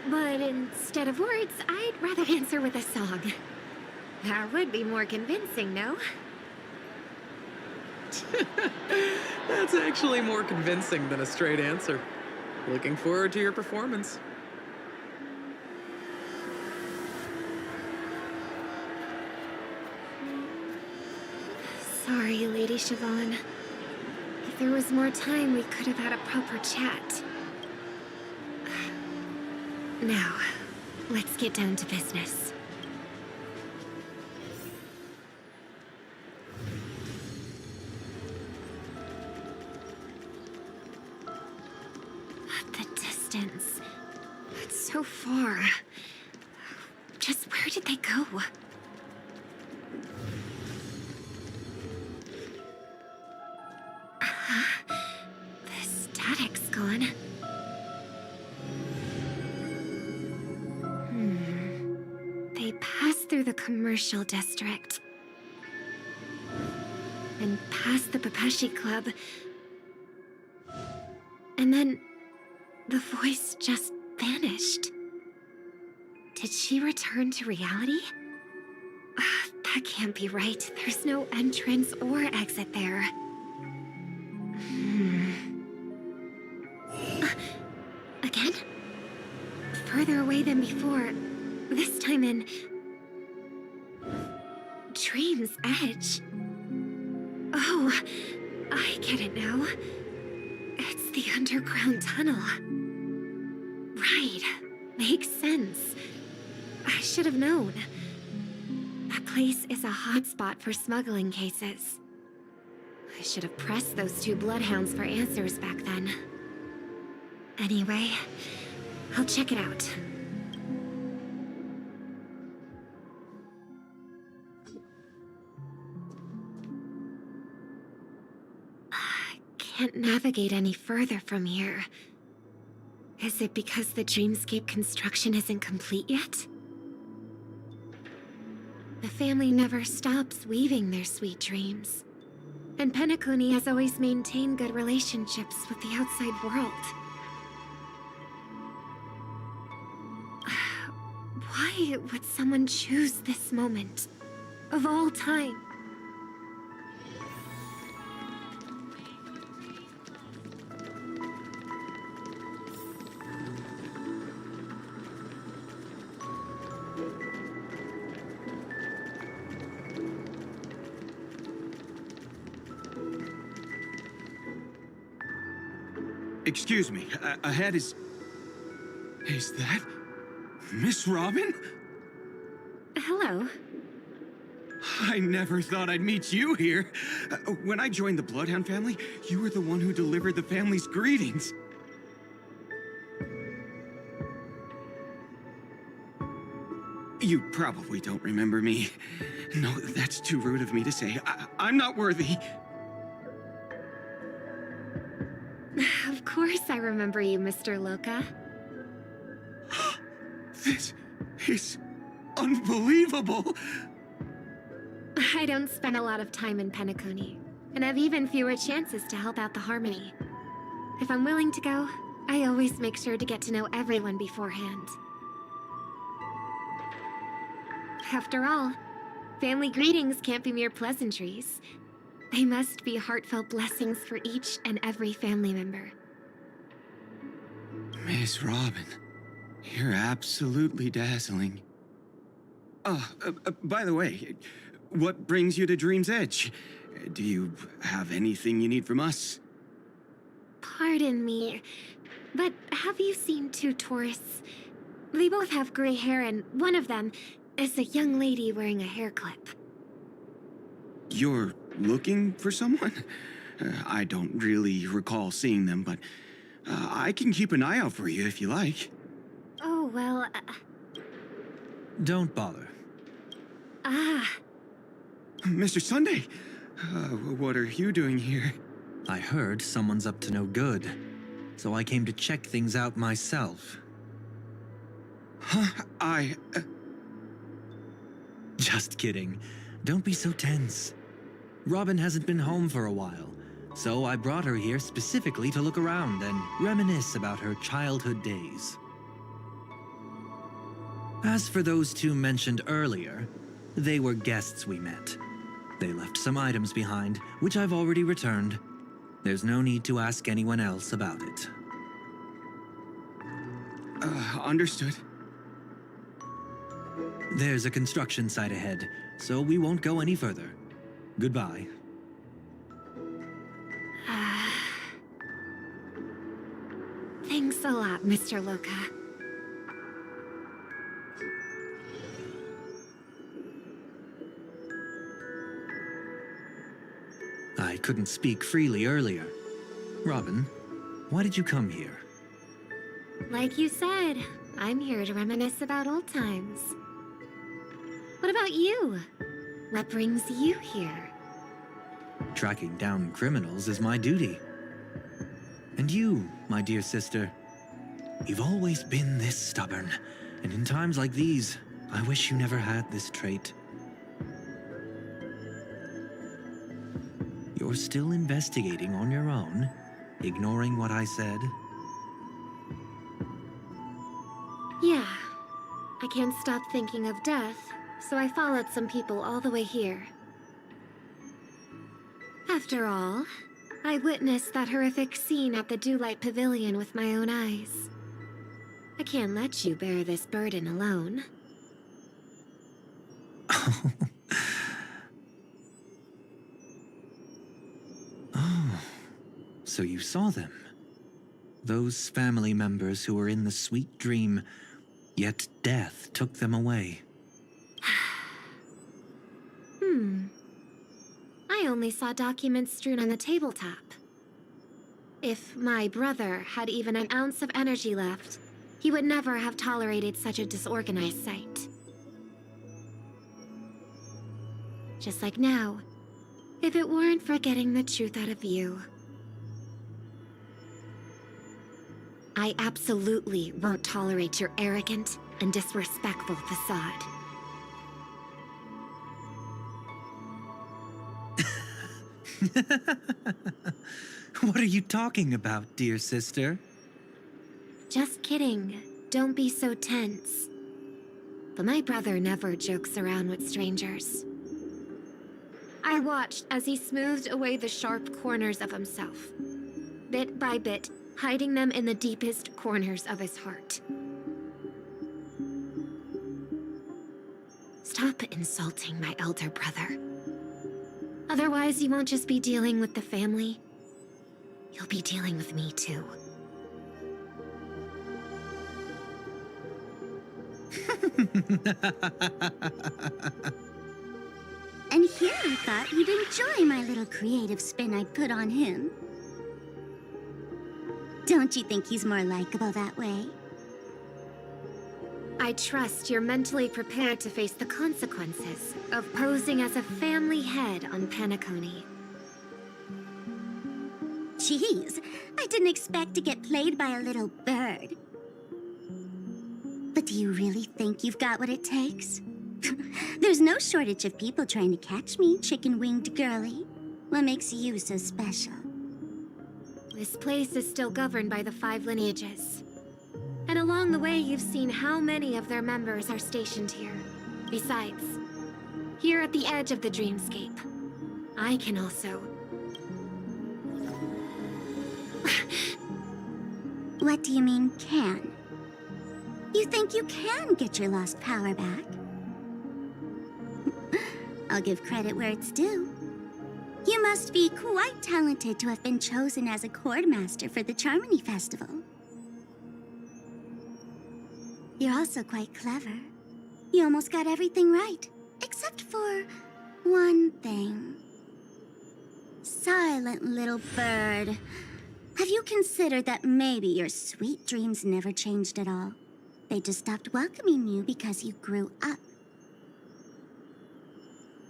But instead of words, I'd rather answer with a song. That would be more convincing, no?
That's actually more convincing than a straight answer. Looking forward to your performance.
Sorry, Lady Siobhan. If there was more time, we could have had a proper chat. Now, let's get down to business. The distance. It's so far. Just where did they go? The static's gone. They passed through the commercial district. And past the Papashi Club. And then the voice just vanished. Did she return to reality? That can't be right. There's no entrance or exit there. Again? Further away than before. This time in... Dream's Edge. Oh, I get it now. It's the underground tunnel. Right. Makes sense. I should have known. That place is a hotspot for smuggling cases. I should have pressed those two bloodhounds for answers back then. Anyway, I'll check it out. Can't navigate any further from here. Is it because the dreamscape construction isn't complete yet? The family never stops weaving their sweet dreams. And Penacony has always maintained good relationships with the outside world. Why would someone choose this moment, of all time?
Excuse me, ahead is... Is that... Miss Robin?
Hello.
I never thought I'd meet you here. When I joined the Bloodhound family, you were the one who delivered the family's greetings. You probably don't remember me. No, that's too rude of me to say. I'm not worthy.
Of course I remember you, Mr. Loka.
This is unbelievable.
I don't spend a lot of time in Penacony, and have even fewer chances to help out the Harmony. If I'm willing to go, I always make sure to get to know everyone beforehand. After all, family greetings can't be mere pleasantries. They must be heartfelt blessings for each and every family member.
Miss Robin, you're absolutely dazzling. By the way, what brings you to Dream's Edge? Do you have anything you need from us?
Pardon me, but have you seen two tourists? They both have gray hair, and one of them is a young lady wearing a hair clip.
You're looking for someone? I don't really recall seeing them, but I can keep an eye out for you if you like.
Oh, well...
Don't bother.
Mr. Sunday, what are you doing here?
I heard someone's up to no good, so I came to check things out myself.
Huh?
Just kidding. Don't be so tense. Robin hasn't been home for a while, so I brought her here specifically to look around and reminisce about her childhood days. As for those two mentioned earlier, they were guests we met. They left some items behind, which I've already returned. There's no need to ask anyone else about it.
Understood.
There's a construction site ahead, so we won't go any further. Goodbye.
Thanks a lot, Mr. Loka.
I couldn't speak freely earlier. Robin, why did you come here?
Like you said, I'm here to reminisce about old times. What about you? What brings you here?
Tracking down criminals is my duty. And you, my dear sister, you've always been this stubborn, and in times like these, I wish you never had this trait. You're still investigating on your own, ignoring what I said?
Yeah. I can't stop thinking of death, so I followed some people all the way here. After all, I witnessed that horrific scene at the Dewlight Pavilion with my own eyes. I can't let you bear this burden alone.
Oh, so you saw them. Those family members who were in the sweet dream, yet death took them away.
I only saw documents strewn on the tabletop. If my brother had even an ounce of energy left, he would never have tolerated such a disorganized sight. Just like now, if it weren't for getting the truth out of you. I absolutely won't tolerate your arrogant and disrespectful facade.
What are you talking about, dear sister?
Just kidding. Don't be so tense. But my brother never jokes around with strangers. I watched as he smoothed away the sharp corners of himself, bit by bit, hiding them in the deepest corners of his heart. Stop insulting my elder brother. Otherwise, you won't just be dealing with the family. You'll be dealing with me, too.
And here I thought you'd enjoy my little creative spin I put on him. Don't you think he's more likable that way?
I trust you're mentally prepared to face the consequences of posing as a family head on Penacony.
Jeez, I didn't expect to get played by a little bird. But do you really think you've got what it takes? There's no shortage of people trying to catch me, chicken-winged girlie. What makes you so special?
This place is still governed by the 5 lineages. And along the way, you've seen how many of their members are stationed here. Besides, here at the edge of the dreamscape, I can also...
What do you mean, can? You think you can get your lost power back? I'll give credit where it's due. You must be quite talented to have been chosen as a chord master for the Charmony Festival. You're also quite clever. You almost got everything right, except for one thing. Silent little bird. Have you considered that maybe your sweet dreams never changed at all? They just stopped welcoming you because you grew up.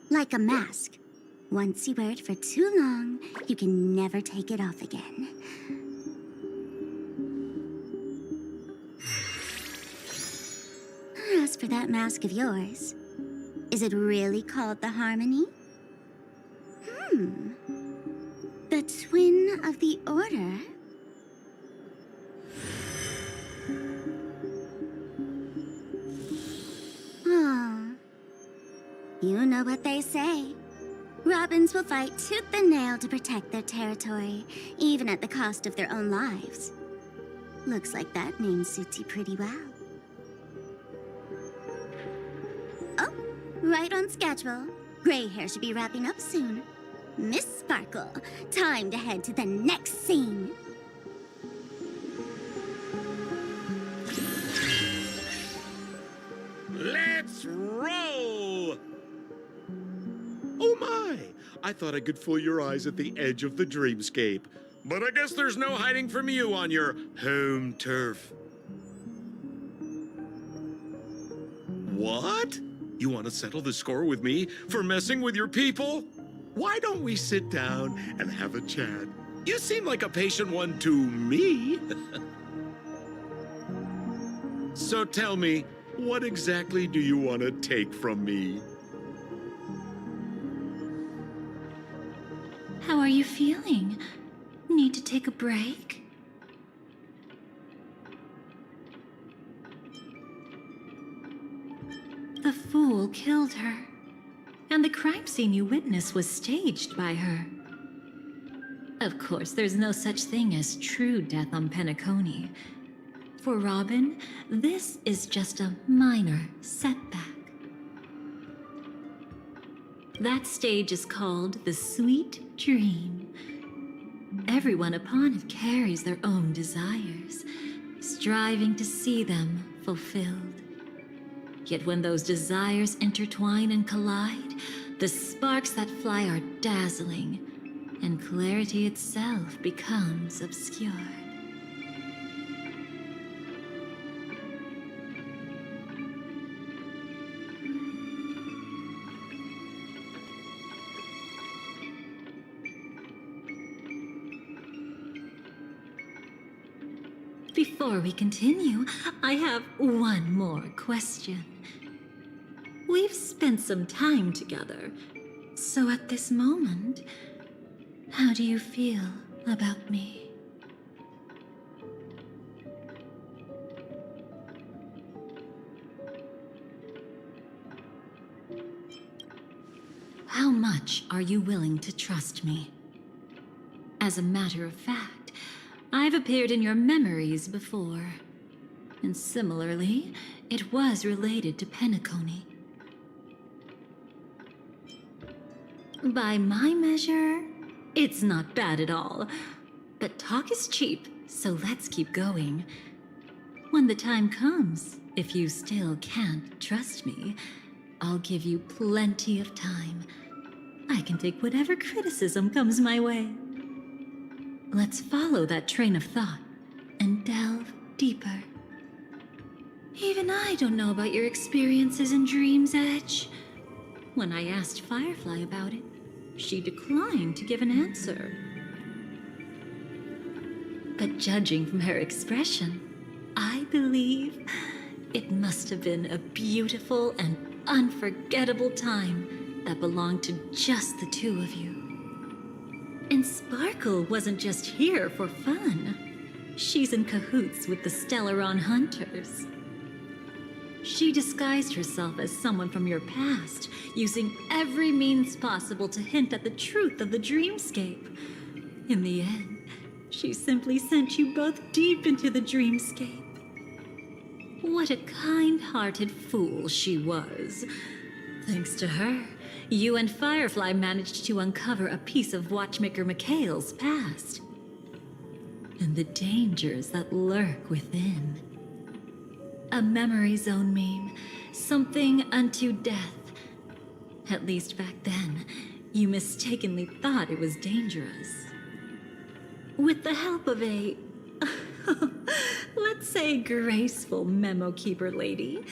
Like a mask. Once you wear it for too long, you can never take it off again. As for that mask of yours, is it really called the Harmony? The Twin of the Order? Oh. You know what they say. Robins will fight tooth and nail to protect their territory, even at the cost of their own lives. Looks like that name suits you pretty well. Oh, right on schedule. Gray hair should be wrapping up soon. Miss Sparkle, time to head to the next scene.
Let's roll! Oh my! I thought I could fool your eyes at the edge of the dreamscape. But I guess there's no hiding from you on your home turf. What? You want to settle the score with me for messing with your people? Why don't we sit down and have a chat? You seem like a patient one to me. So tell me, what exactly do you want to take from me?
How are you feeling? Need to take a break? The fool killed her, and the crime scene you witnessed was staged by her. Of course, there's no such thing as true death on Penacony. For Robin, this is just a minor setback. That stage is called the Sweet Dream. Everyone upon it carries their own desires, striving to see them fulfilled. Yet when those desires intertwine and collide, The sparks that fly are dazzling, and clarity itself becomes obscured. Before we continue, I have one more question. We've spent some time together, so at this moment, how do you feel about me? How much are you willing to trust me? As a matter of fact, I've appeared in your memories before. And similarly, it was related to Penacony. By my measure, it's not bad at all. But talk is cheap, so let's keep going. When the time comes, if you still can't trust me, I'll give you plenty of time. I can take whatever criticism comes my way. Let's follow that train of thought and delve deeper. Even I don't know about your experiences in Dream's Edge. When I asked Firefly about it, she declined to give an answer. But judging from her expression, I believe it must have been a beautiful and unforgettable time that belonged to just the two of you. And Sparkle wasn't just here for fun. She's in cahoots with the Stellaron Hunters. She disguised herself as someone from your past, using every means possible to hint at the truth of the dreamscape. In the end, she simply sent you both deep into the dreamscape. What a kind-hearted fool she was. Thanks to her, you and Firefly managed to uncover a piece of Watchmaker Mikhail's past. And the dangers that lurk within. A memory zone meme, something unto death. At least back then, you mistakenly thought it was dangerous. With the help of a, let's say, graceful memo keeper lady,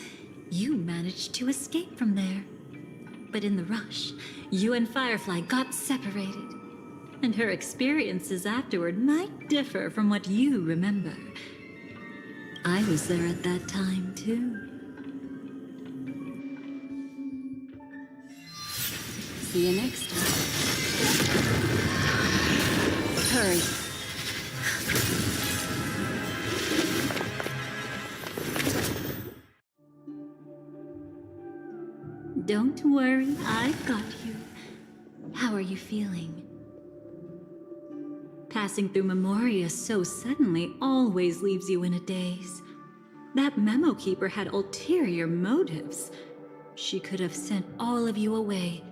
you managed to escape from there. But in the rush, you and Firefly got separated. And her experiences afterward might differ from what you remember. I was there at that time, too.
See you next time. Hurry.
Don't worry, I've got you. How are you feeling? Passing through Memoria so suddenly always leaves you in a daze. That memo keeper had ulterior motives. She could have sent all of you away,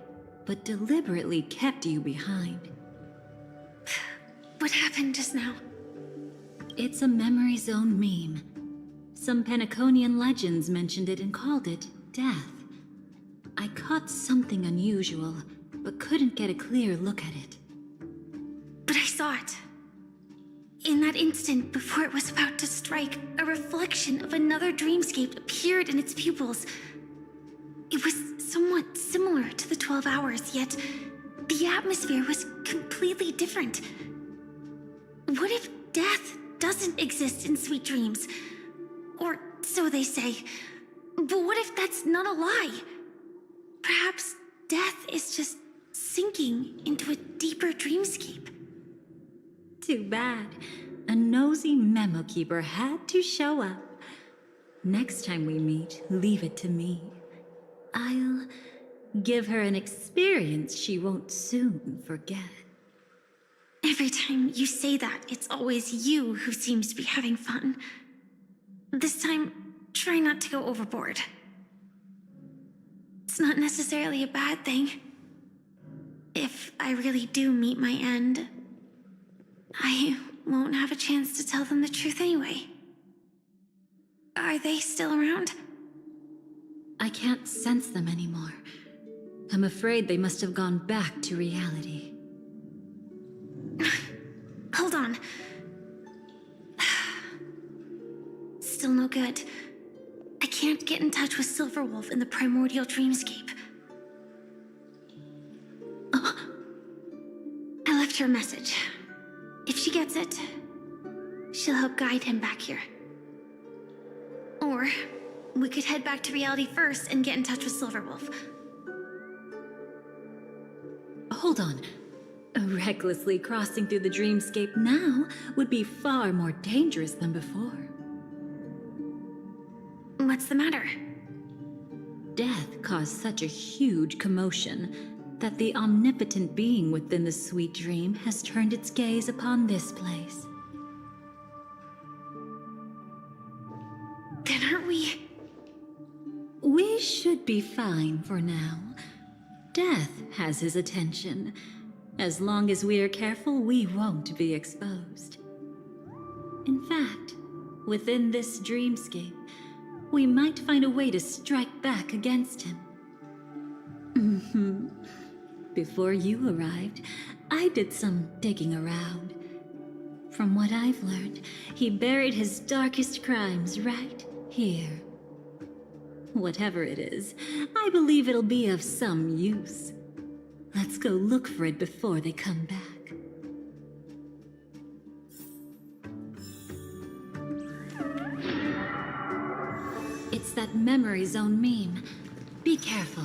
but deliberately kept you behind.
What happened just now?
It's a memory zone meme. Some Penaconian legends mentioned it and called it death. I caught something unusual, but couldn't get a clear look at it.
But I saw it. In that instant, before it was about to strike, a reflection of another dreamscape appeared in its pupils. It was somewhat similar to the 12 Hours, yet the atmosphere was completely different. What if death doesn't exist in Sweet Dreams? Or so they say. But what if that's not a lie? Perhaps death is just sinking into a deeper dreamscape.
Too bad. A nosy memo keeper had to show up. Next time we meet, leave it to me. I'll give her an experience she won't soon forget.
Every time you say that, it's always you who seems to be having fun. This time, try not to go overboard. It's not necessarily a bad thing. If I really do meet my end, I won't have a chance to tell them the truth anyway. Are they still around?
I can't sense them anymore. I'm afraid they must have gone back to reality.
Hold on. Still no good. I can't get in touch with Silverwolf in the primordial dreamscape. Oh. I left her a message. If she gets it, she'll help guide him back here. Or we could head back to reality first and get in touch with Silverwolf.
Hold on. Recklessly crossing through the dreamscape now would be far more dangerous than before.
What's the matter?
Death caused such a huge commotion that the omnipotent being within the sweet dream has turned its gaze upon this place.
Then aren't we?
We should be fine for now. Death has his attention. As long as we are careful, we won't be exposed. In fact, within this dreamscape, we might find a way to strike back against him. Before you arrived, I did some digging around. From what I've learned, he buried his darkest crimes right here. Whatever it is, I believe it'll be of some use. Let's go look for it before they come back. It's that memory zone meme. Be careful.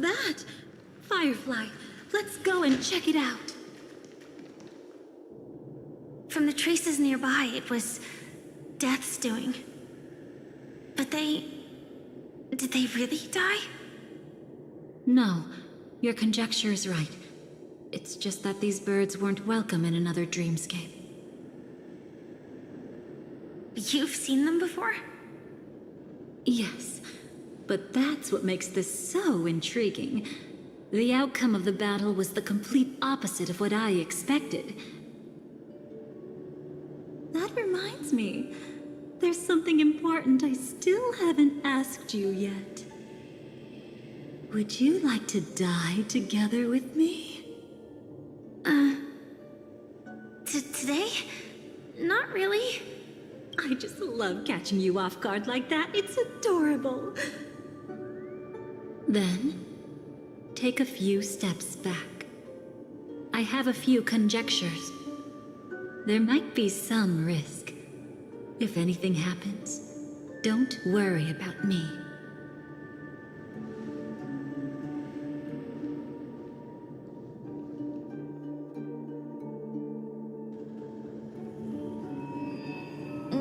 that? Firefly, let's go and check it out.
From the traces nearby, it was Death's doing. But did they really die?
No, your conjecture is right. It's just that these birds weren't welcome in another dreamscape.
You've seen them before?
Yes, but that's what makes this so intriguing. The outcome of the battle was the complete opposite of what I expected. That reminds me, there's something important I still haven't asked you yet. Would you like to die together with me?
Today? Not really.
I just love catching you off guard like that. It's adorable. Then, take a few steps back. I have a few conjectures. There might be some risk. If anything happens, don't worry about me.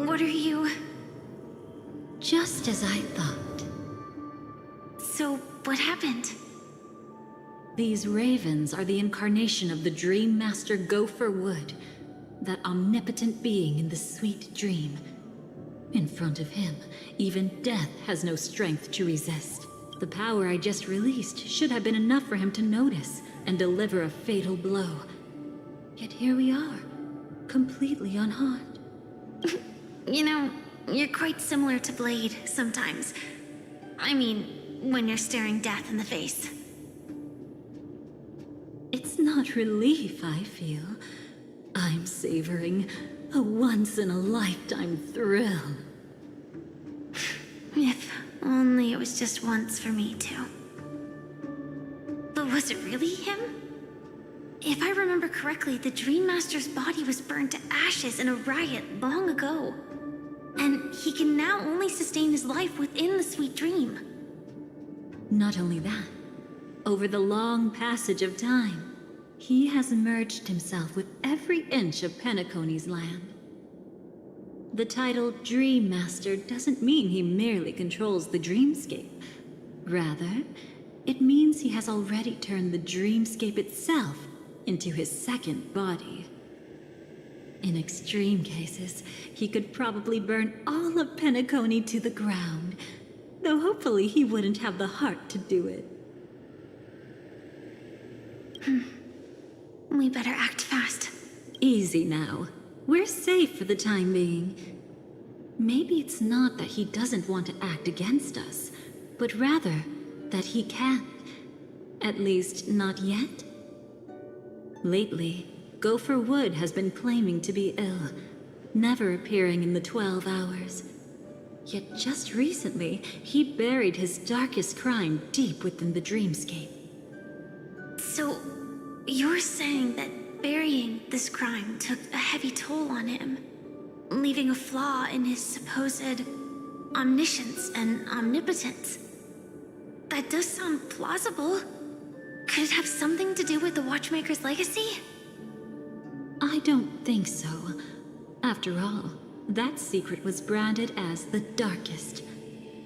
What are you...
Just as I thought.
So, what happened?
These ravens are the incarnation of the Dream Master Gopher Wood, that omnipotent being in the sweet dream. In front of him, even death has no strength to resist. The power I just released should have been enough for him to notice and deliver a fatal blow. Yet here we are, completely unharmed.
You know, you're quite similar to Blade sometimes. I mean, when you're staring death in the face.
It's not relief I feel. I'm savoring a once-in-a-lifetime thrill.
If only it was just once for me, too. But was it really him? If I remember correctly, the Dream Master's body was burned to ashes in a riot long ago. And he can now only sustain his life within the sweet dream.
Not only that, over the long passage of time, he has merged himself with every inch of Penacony's land. The title Dream Master doesn't mean he merely controls the dreamscape. Rather, it means he has already turned the dreamscape itself into his second body. In extreme cases, he could probably burn all of Penacony to the ground, though hopefully he wouldn't have the heart to do it.
We better act fast.
Easy now. We're safe for the time being. Maybe it's not that he doesn't want to act against us, but rather that he can't. At least, not yet. Lately, Gopher Wood has been claiming to be ill, never appearing in the 12 hours. Yet just recently, he buried his darkest crime deep within the dreamscape.
So, you're saying that burying this crime took a heavy toll on him, leaving a flaw in his supposed omniscience and omnipotence? That does sound plausible. Could it have something to do with the Watchmaker's legacy?
I don't think so. After all, that secret was branded as the darkest.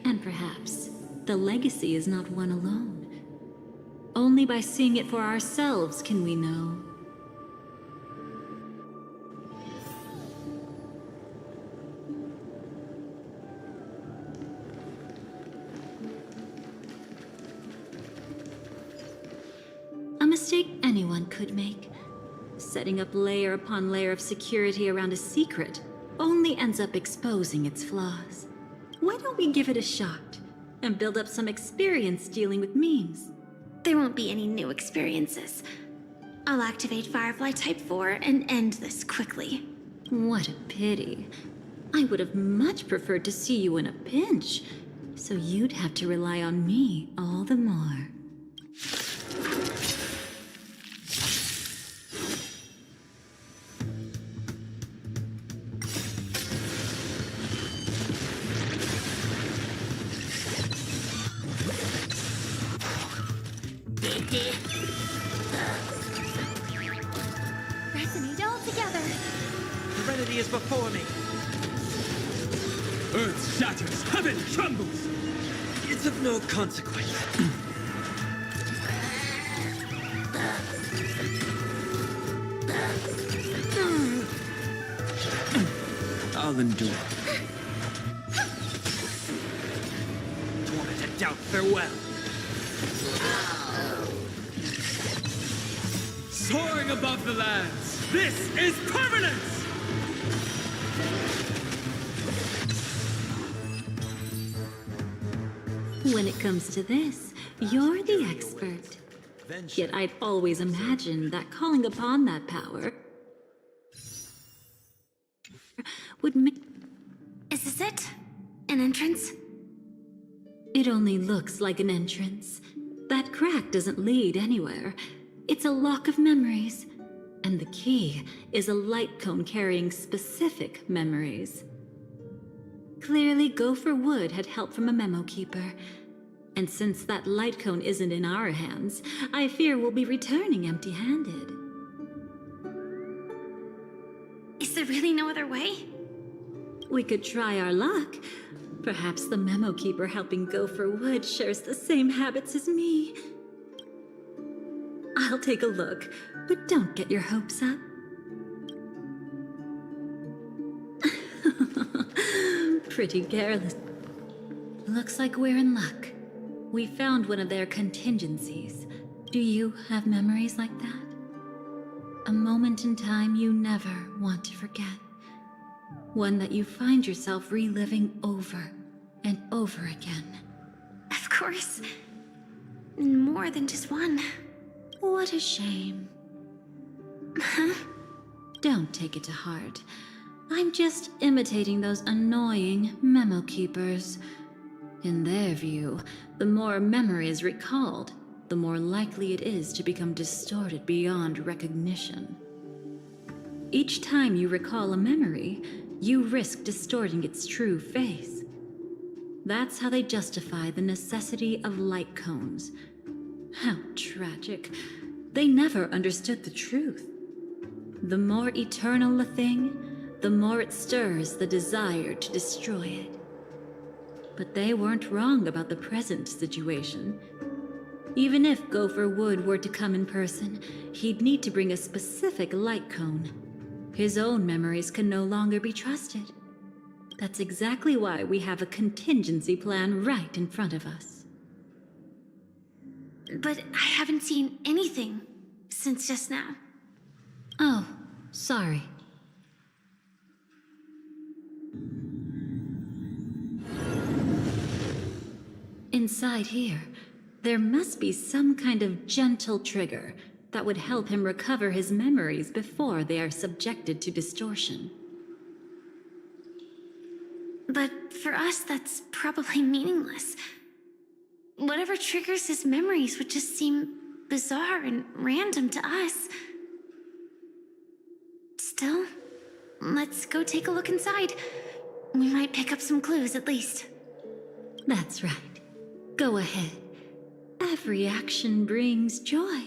And perhaps the legacy is not one alone. Only by seeing it for ourselves can we know. A mistake anyone could make. Setting up layer upon layer of security around a secret only ends up exposing its flaws. Why don't we give it a shot and build up some experience dealing with memes?
There won't be any new experiences. I'll activate Firefly Type 4 and end this quickly.
What a pity. I would have much preferred to see you in a pinch, so you'd have to rely on me all the more.
Resonate all together.
Serenity is before me.
Earth shatters, heaven trembles!
It's of no consequence.
I'll endure.
Tormented doubt, farewell.
Soaring above the lands, this is permanence!
When it comes to this, you're the expert. Yet I'd always imagined that calling upon that power would make...
Is this it? An entrance?
It only looks like an entrance. That crack doesn't lead anywhere. It's a lock of memories. And the key is a light cone carrying specific memories. Clearly, Gopher Wood had help from a memo keeper. And since that light cone isn't in our hands, I fear we'll be returning empty-handed.
Is there really no other way?
We could try our luck. Perhaps the memo keeper helping Gopher Wood shares the same habits as me. I'll take a look, but don't get your hopes up. Pretty careless. Looks like we're in luck. We found one of their contingencies. Do you have memories like that? A moment in time you never want to forget. One that you find yourself reliving over and over again.
Of course. More than just one.
What a shame.
Huh?
Don't take it to heart. I'm just imitating those annoying memo keepers. In their view, the more memory is recalled, the more likely it is to become distorted beyond recognition. Each time you recall a memory, you risk distorting its true face. That's how they justify the necessity of light cones. How tragic. They never understood the truth. The more eternal a thing, the more it stirs the desire to destroy it. But they weren't wrong about the present situation. Even if Gopher Wood were to come in person, he'd need to bring a specific light cone. His own memories can no longer be trusted. That's exactly why we have a contingency plan right in front of us.
But I haven't seen anything since just now.
Oh, sorry. Inside here, there must be some kind of gentle trigger that would help him recover his memories before they are subjected to distortion.
But for us, that's probably meaningless. Whatever triggers his memories would just seem bizarre and random to us. Still, let's go take a look inside. We might pick up some clues at least.
That's right. Go ahead. Every action brings joy.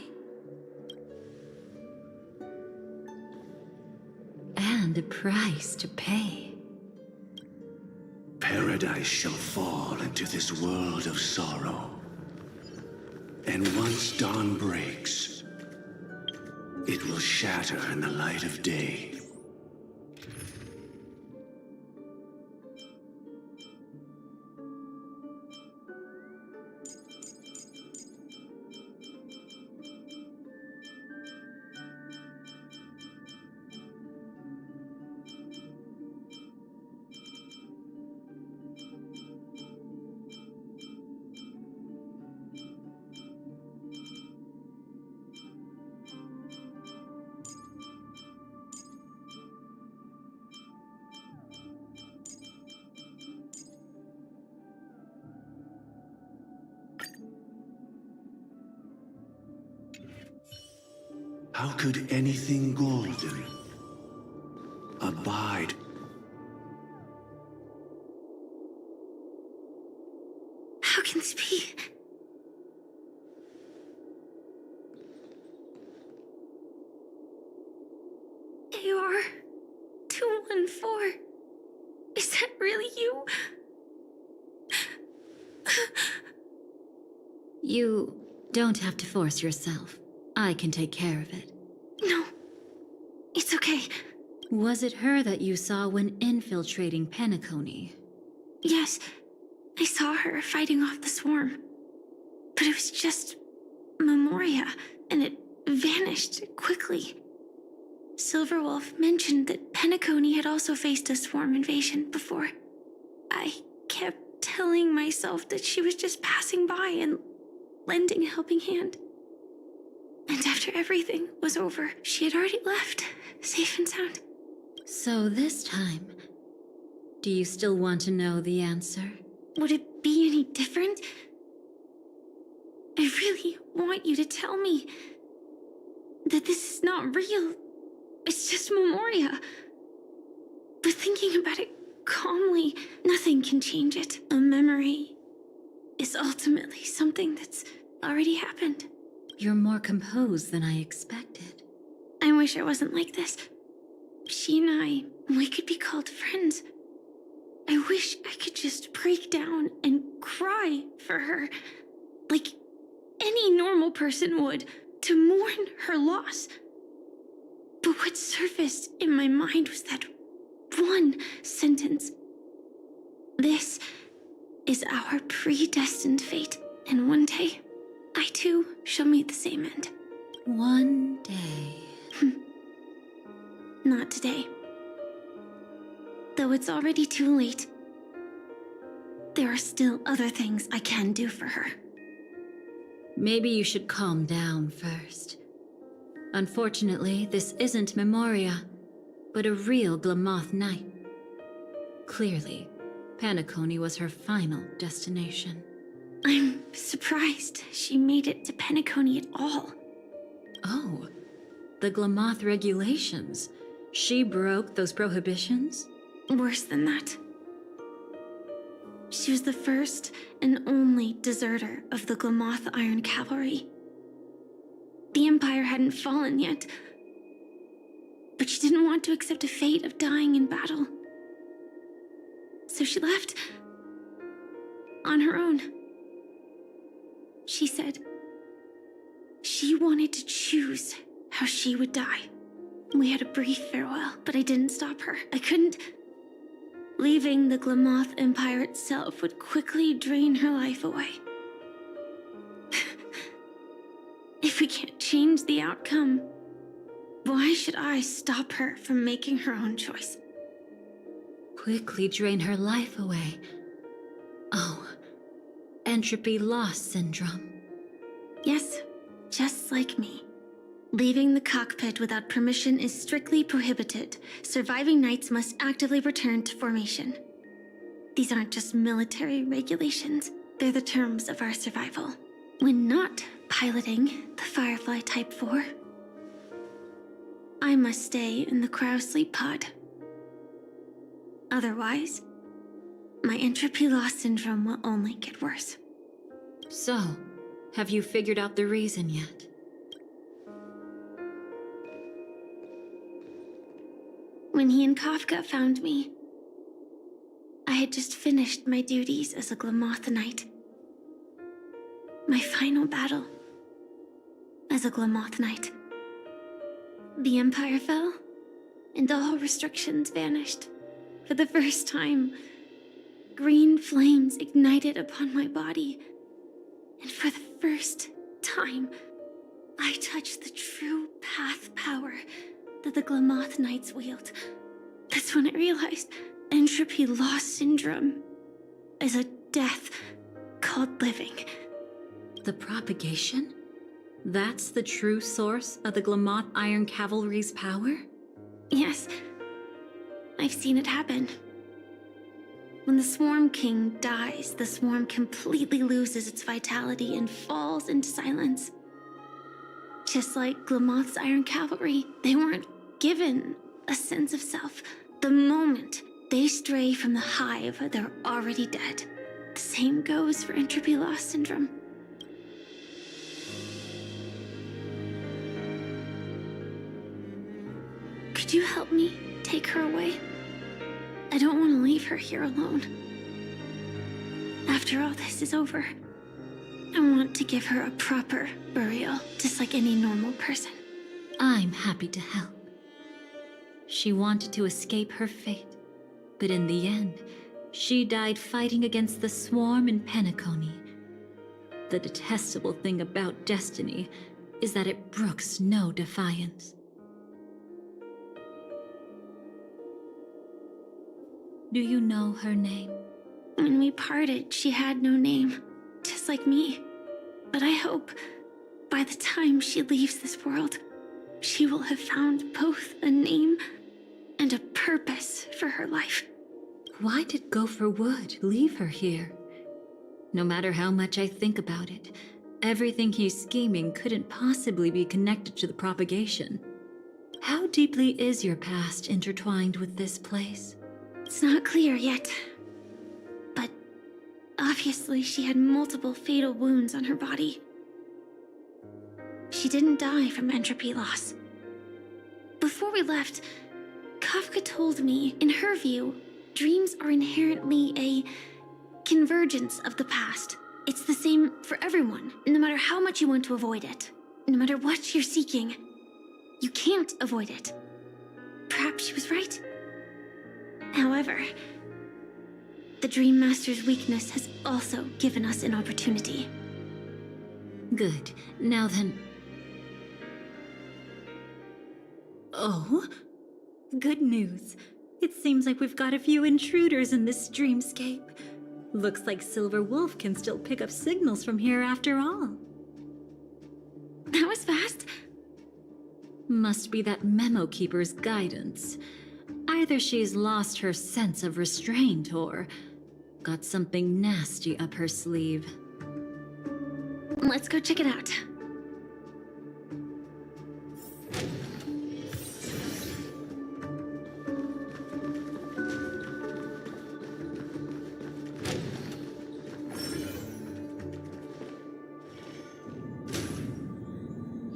And a price to pay.
Paradise shall fall into this world of sorrow. And once dawn breaks, it will shatter in the light of day. How could anything golden abide?
How can this be? you are. 214. Is that really you?
You don't have to force yourself. I can take care of it.
No. It's okay.
Was it her that you saw when infiltrating Penacony?
Yes. I saw her fighting off the swarm. But it was just Memoria, and it vanished quickly. Silverwolf mentioned that Penacony had also faced a swarm invasion before. I kept telling myself that she was just passing by and lending a helping hand. And after everything was over, she had already left, safe and sound.
So this time, do you still want to know the answer?
Would it be any different? I really want you to tell me that this is not real. It's just Memoria. But thinking about it calmly, nothing can change it. A memory is ultimately something that's already happened.
You're more composed than I expected.
I wish I wasn't like this. She and we could be called friends. I wish I could just break down and cry for her, like any normal person would, to mourn her loss. But what surfaced in my mind was that one sentence. This is our predestined fate, and one day, I too shall meet the same end.
One day.
Not today. Though it's already too late, there are still other things I can do for her.
Maybe you should calm down first. Unfortunately, this isn't Memoria, but a real Glamoth Knight. Clearly, Penacony was her final destination.
I'm surprised she made it to Penacony at all.
Oh, the Glamoth regulations. She broke those prohibitions?
Worse than that. She was the first and only deserter of the Glamoth Iron Cavalry. The Empire hadn't fallen yet, but she didn't want to accept a fate of dying in battle. So she left on her own. She said she wanted to choose how she would die. We had a brief farewell, but I didn't stop her. I couldn't. Leaving the Glamoth Empire itself would quickly drain her life away. If we can't change the outcome, why should I stop her from making her own choice?
Quickly drain her life away. Oh, entropy loss syndrome.
Yes, just like me. Leaving the cockpit without permission is strictly prohibited. Surviving knights must actively return to formation. These aren't just military regulations, they're the terms of our survival. When not piloting the Firefly Type 4, I must stay in the cryo sleep pod. Otherwise, my entropy loss syndrome will only get worse.
So, have you figured out the reason yet?
When he and Kafka found me, I had just finished my duties as a Glamoth Knight. My final battle as a Glamoth Knight. The Empire fell, and all restrictions vanished. For the first time, green flames ignited upon my body, and for the first time, I touched the true path power that the Glamoth Knights wield. That's when I realized entropy loss syndrome is a death called living.
The propagation? That's the true source of the Glamoth Iron Cavalry's power?
Yes, I've seen it happen. When the Swarm King dies, the swarm completely loses its vitality and falls into silence. Just like Glamoth's Iron Cavalry, they weren't given a sense of self. The moment they stray from the hive, they're already dead. The same goes for entropy loss syndrome. Could you help me take her away? I don't want to leave her here alone. After all this is over, I want to give her a proper burial, just like any normal person.
I'm happy to help. She wanted to escape her fate, but in the end, she died fighting against the swarm in Penacony. The detestable thing about destiny is that it brooks no defiance. Do you know her name?
When we parted, she had no name, just like me. But I hope, by the time she leaves this world, she will have found both a name and a purpose for her life.
Why did Gopher Wood leave her here? No matter how much I think about it, everything he's scheming couldn't possibly be connected to the propagation. How deeply is your past intertwined with this place?
It's not clear yet. But obviously she had multiple fatal wounds on her body. She didn't die from entropy loss. Before we left, Kafka told me, in her view, dreams are inherently a convergence of the past. It's the same for everyone, no matter how much you want to avoid it. No matter what you're seeking, you can't avoid it. Perhaps she was right. However, the Dream Master's weakness has also given us an opportunity.
Good. Now then... Oh? Good news. It seems like we've got a few intruders in this dreamscape. Looks like Silver Wolf can still pick up signals from here after all.
That was fast.
Must be that Memo Keeper's guidance. Either she's lost her sense of restraint or got something nasty up her sleeve.
Let's go check it out.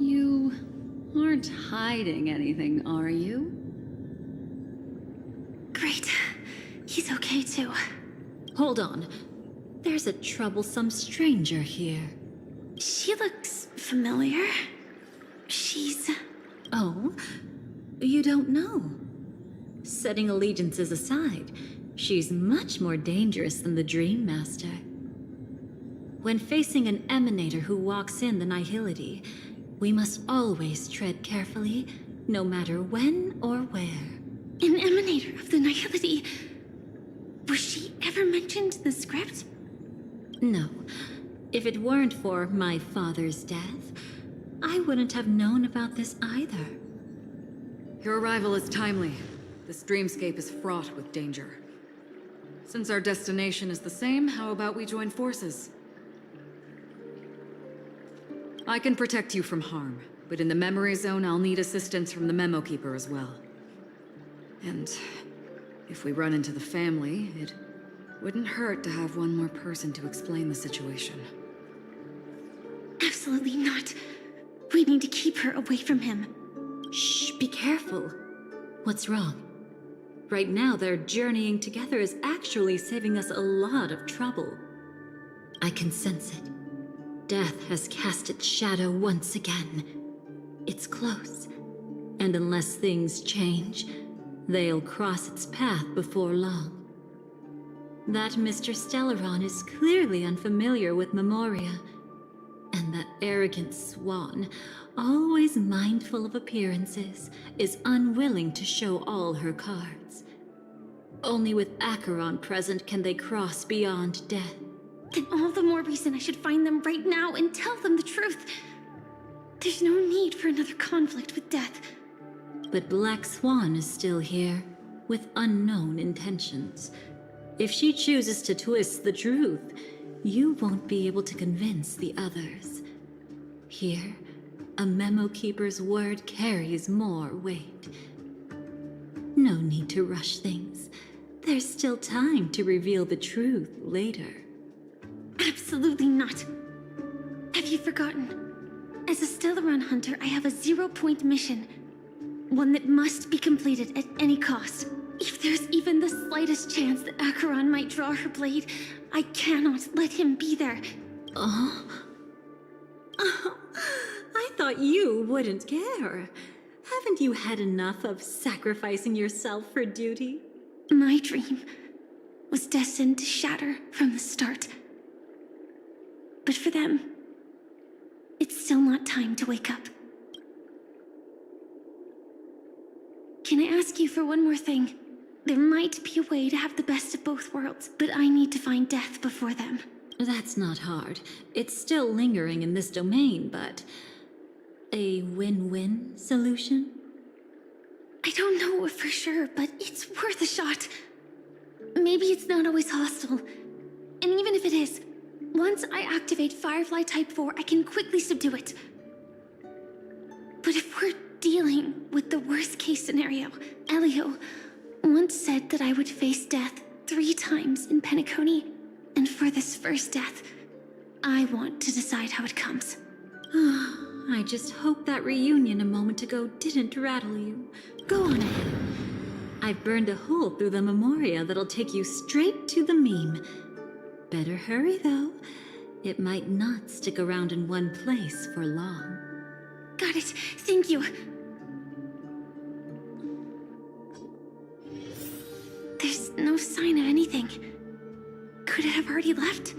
You aren't hiding anything, are you?
Great. He's okay too.
Hold on. There's a troublesome stranger here.
She looks familiar. She's...
Oh? You don't know? Setting allegiances aside, she's much more dangerous than the Dream Master. When facing an emanator who walks in the nihility, we must always tread carefully, no matter when or where.
An emanator of the nihility. Was she ever mentioned in the script?
No. If it weren't for my father's death, I wouldn't have known about this either.
Your arrival is timely. This dreamscape is fraught with danger. Since our destination is the same, how about we join forces? I can protect you from harm, but in the memory zone, I'll need assistance from the Memo Keeper as well. And if we run into the family, it wouldn't hurt to have one more person to explain the situation.
Absolutely not. We need to keep her away from him.
Shh, be careful. What's wrong? Right now, their journeying together is actually saving us a lot of trouble. I can sense it. Death has cast its shadow once again. It's close. And unless things change, they'll cross its path before long. That Mr. Stellaron is clearly unfamiliar with Memoria. And that arrogant swan, always mindful of appearances, is unwilling to show all her cards. Only with Acheron present can they cross beyond death.
Then all the more reason I should find them right now and tell them the truth. There's no need for another conflict with death.
But Black Swan is still here, with unknown intentions. If she chooses to twist the truth, you won't be able to convince the others. Here, a Memo Keeper's word carries more weight. No need to rush things. There's still time to reveal the truth later.
Absolutely not. Have you forgotten? As a Stellaron hunter, I have a 0-point mission. One that must be completed at any cost. If there's even the slightest chance that Acheron might draw her blade, I cannot let him be there.
Oh. I thought you wouldn't care. Haven't you had enough of sacrificing yourself for duty?
My dream was destined to shatter from the start. But for them, it's still not time to wake up. Can I ask you for one more thing? There might be a way to have the best of both worlds, but I need to find death before them.
That's not hard. It's still lingering in this domain, but... a win-win solution?
I don't know for sure, but it's worth a shot. Maybe it's not always hostile. And even if it is, once I activate Firefly Type 4, I can quickly subdue it. But if we're dealing with the worst-case scenario, Elio once said that I would face death 3 times in Penacony, and for this first death, I want to decide how it comes.
I just hope that reunion a moment ago didn't rattle you. Go on ahead. I've burned a hole through the Memoria that'll take you straight to the meme. Better hurry, though. It might not stick around in one place for long.
Got it. Thank you. There's no sign of anything. Could it have already left?